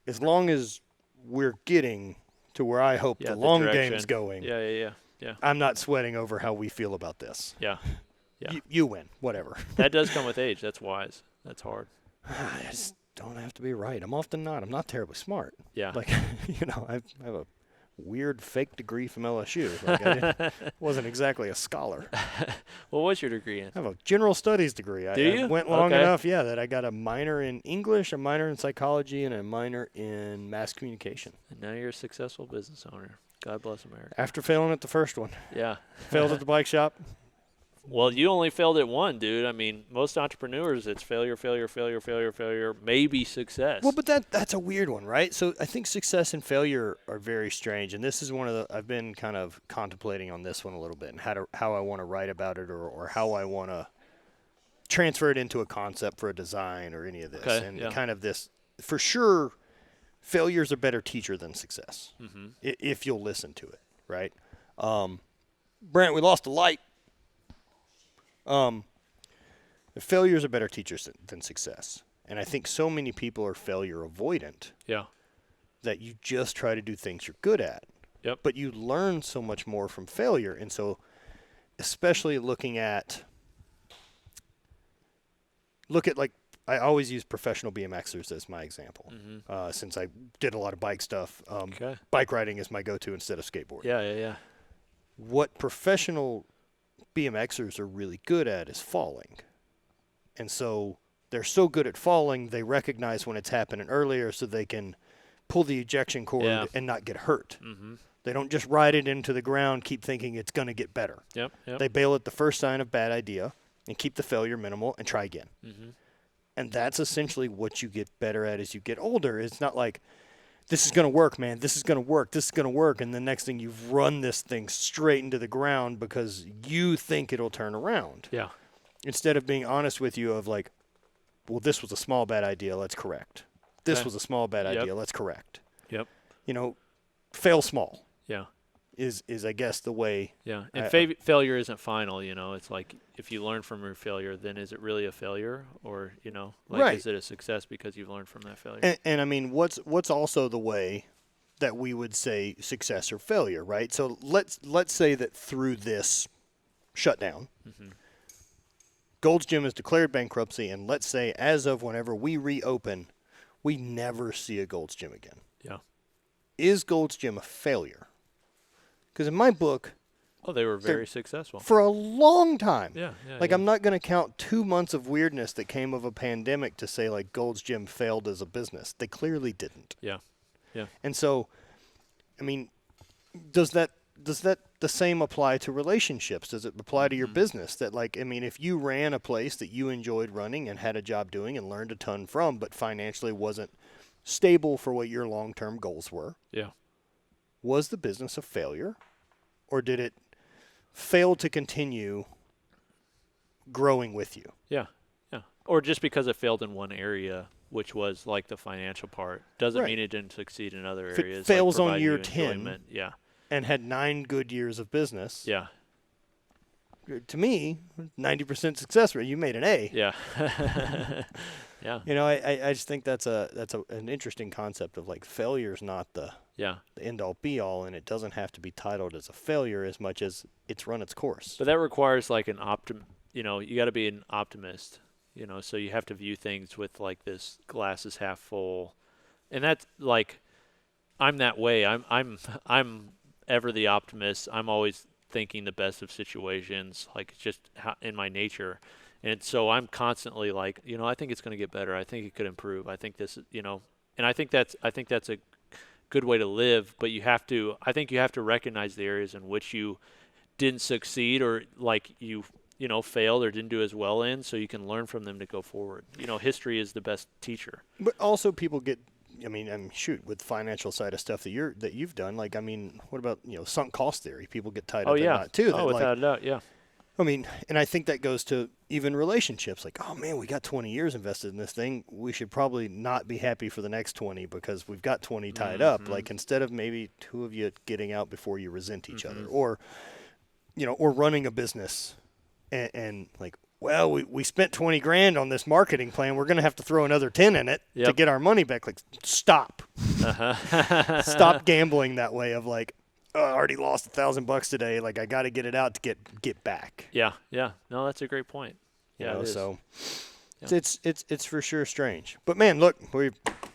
as long as we're getting to where I hope the long game's going. Yeah. I'm not sweating over how we feel about this. Yeah. You win, whatever. That does come with age. That's wise. That's hard. I just don't have to be right. I'm often not. I'm not terribly smart. Yeah. Like, you know, I have a weird fake degree from LSU. Like I wasn't exactly a scholar. What was your degree in? I have a general studies degree. Do you? I went long enough, that I got a minor in English, a minor in psychology, and a minor in mass communication. And now you're a successful business owner. God bless America. After failing at the first one. Yeah. Failed at the bike shop. Well, you only failed at one, dude. I mean, most entrepreneurs, it's failure, maybe success. Well, but that's a weird one, right? So I think success and failure are very strange, and this is one of the I've been kind of contemplating on this one a little bit and how I want to write about it or how I want to transfer it into a concept for a design or any of this. Okay, and kind of this, for sure, failure's a better teacher than success if you'll listen to it, right? Brent, we lost a light. Failure is a better teacher than success. And I think so many people are failure avoidant. Yeah. That you just try to do things you're good at. Yep. But you learn so much more from failure. And so, especially look at like, I always use professional BMXers as my example. Since I did a lot of bike stuff. Bike riding is my go-to instead of skateboarding. Yeah. What professional BMXers are really good at is falling. And so they're so good at falling, they recognize when it's happening earlier so they can pull the ejection cord and not get hurt. They don't just ride it into the ground, keep thinking it's going to get better. Yep. They bail at the first sign of bad idea and keep the failure minimal and try again. And that's essentially what you get better at as you get older. It's not like, this is going to work, man. This is going to work. This is going to work. And the next thing you've run this thing straight into the ground because you think it'll turn around. Yeah. Instead of being honest with you of like, well, this was a small bad idea. Let's correct. This was a small bad idea. Let's correct. Yep. You know, fail small. Yeah. Is I guess the way. Yeah. And failure isn't final, you know. It's like if you learn from your failure, then is it really a failure or, you know, like is it a success because you've learned from that failure? And I mean, what's also the way that we would say success or failure, right? So let's say that through this shutdown, Gold's Gym has declared bankruptcy, and let's say as of whenever we reopen, we never see a Gold's Gym again. Yeah. Is Gold's Gym a failure? Because in my book, they were very successful for a long time. Yeah. I'm not going to count 2 months of weirdness that came of a pandemic to say like Gold's Gym failed as a business. They clearly didn't. Yeah. And so, I mean, does that the same apply to relationships? Does it apply to your business? That, like, I mean, if you ran a place that you enjoyed running and had a job doing and learned a ton from, but financially wasn't stable for what your long-term goals were, was the business a failure, or did it fail to continue growing with you? Yeah. Or just because it failed in one area, which was like the financial part, doesn't mean it didn't succeed in other if areas. It fails like on year 10, and had 9 good years of business. Yeah. To me, 90% success rate. You made an A. Yeah. Yeah. You know, I just think that's an interesting concept of, like, failure's not the end all be all, and it doesn't have to be titled as a failure as much as it's run its course. But that requires like you got to be an optimist, so you have to view things with like this glass is half full. And that's like, I'm that way. I'm ever the optimist. I'm always thinking the best of situations, like it's just in my nature. And so I'm constantly like, I think it's going to get better. I think it could improve. I think this, and I think that's a good way to live, but I think you have to recognize the areas in which you didn't succeed, or like you failed or didn't do as well in, so you can learn from them to go forward. History is the best teacher. But also people get, with the financial side of stuff that you've done, like, what about, sunk cost theory? People get tied up in that too. Oh, without a doubt, yeah. And I think that goes to even relationships. Like, oh man, we got 20 years invested in this thing. We should probably not be happy for the next 20 because we've got 20 tied up. Like, instead of maybe 2 of you getting out before you resent each other, or, or running a business and like, well, we spent 20 grand on this marketing plan. We're going to have to throw another 10 in it to get our money back. Like, stop. Stop gambling that way of like, oh, I already lost $1,000 today. Like, I got to get it out to get back. Yeah. No, that's a great point. Yeah, so it's for sure strange. But man, look, we're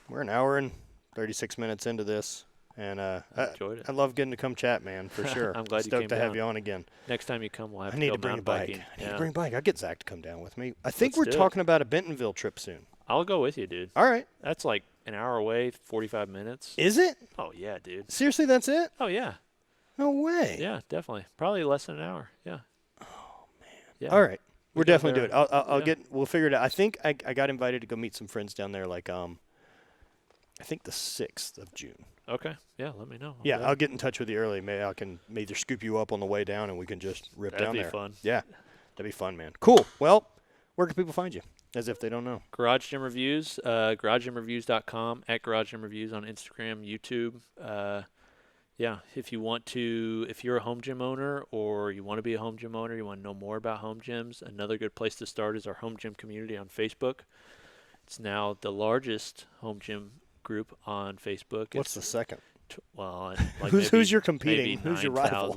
an hour and 36 minutes into this, and I enjoyed it. I love getting to come chat, man, for sure. I'm glad Stoked you came to down. have you on again. Next time you come, we'll have I to need go to bring a mountain bike. biking. I need to bring a bike. I'll get Zach to come down with me. I think Let's we're do talking about a Bentonville trip soon. I'll go with you, dude. All right. That's like an hour away, 45 minutes. Is it? Oh yeah, dude. Seriously, that's it? Oh yeah. No way. Yeah, definitely. Probably less than an hour. Yeah. Oh man. Yeah. All right. We're definitely doing it. We'll figure it out. I think I got invited to go meet some friends down there, like, I think the 6th of June. Okay. Yeah, let me know. I'll get in touch with you early. Maybe I can either scoop you up on the way down and we can just rip down there. That'd be fun. Yeah. That'd be fun, man. Cool. Well, where can people find you? As if they don't know. Garage Gym Reviews, garagegymreviews.com, at Garage Gym Reviews on Instagram, YouTube. If you're a home gym owner or you want to be a home gym owner, you want to know more about home gyms, another good place to start is our home gym community on Facebook. It's now the largest home gym group on Facebook. What's the second? Like who's your competing? Who's your rival?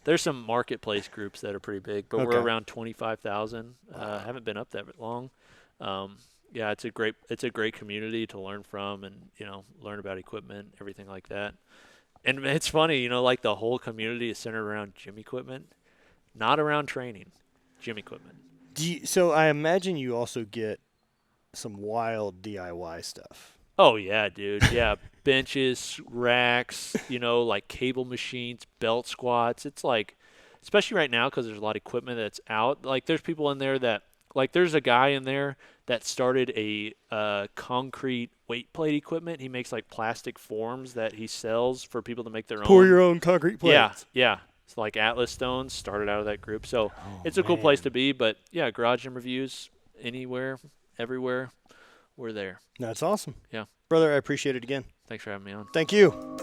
There's some marketplace groups that are pretty big, but we're around 25,000. Haven't been up that long. It's a great community to learn from and learn about equipment, everything like that. And it's funny, like the whole community is centered around gym equipment, not around training. Gym equipment. So I imagine you also get some wild DIY stuff. Oh yeah, dude. Yeah, benches, racks, like cable machines, belt squats. It's like, especially right now because there's a lot of equipment that's out. Like there's people in there that, like there's a guy in there that started a concrete weight plate equipment. He makes like plastic forms that he sells for people to make their own. Pour your own concrete plates. Yeah. It's like Atlas Stones started out of that group. So it's a cool place to be. But yeah, Garage Gym Reviews, anywhere, everywhere, we're there. That's awesome. Yeah. Brother, I appreciate it again. Thanks for having me on. Thank you.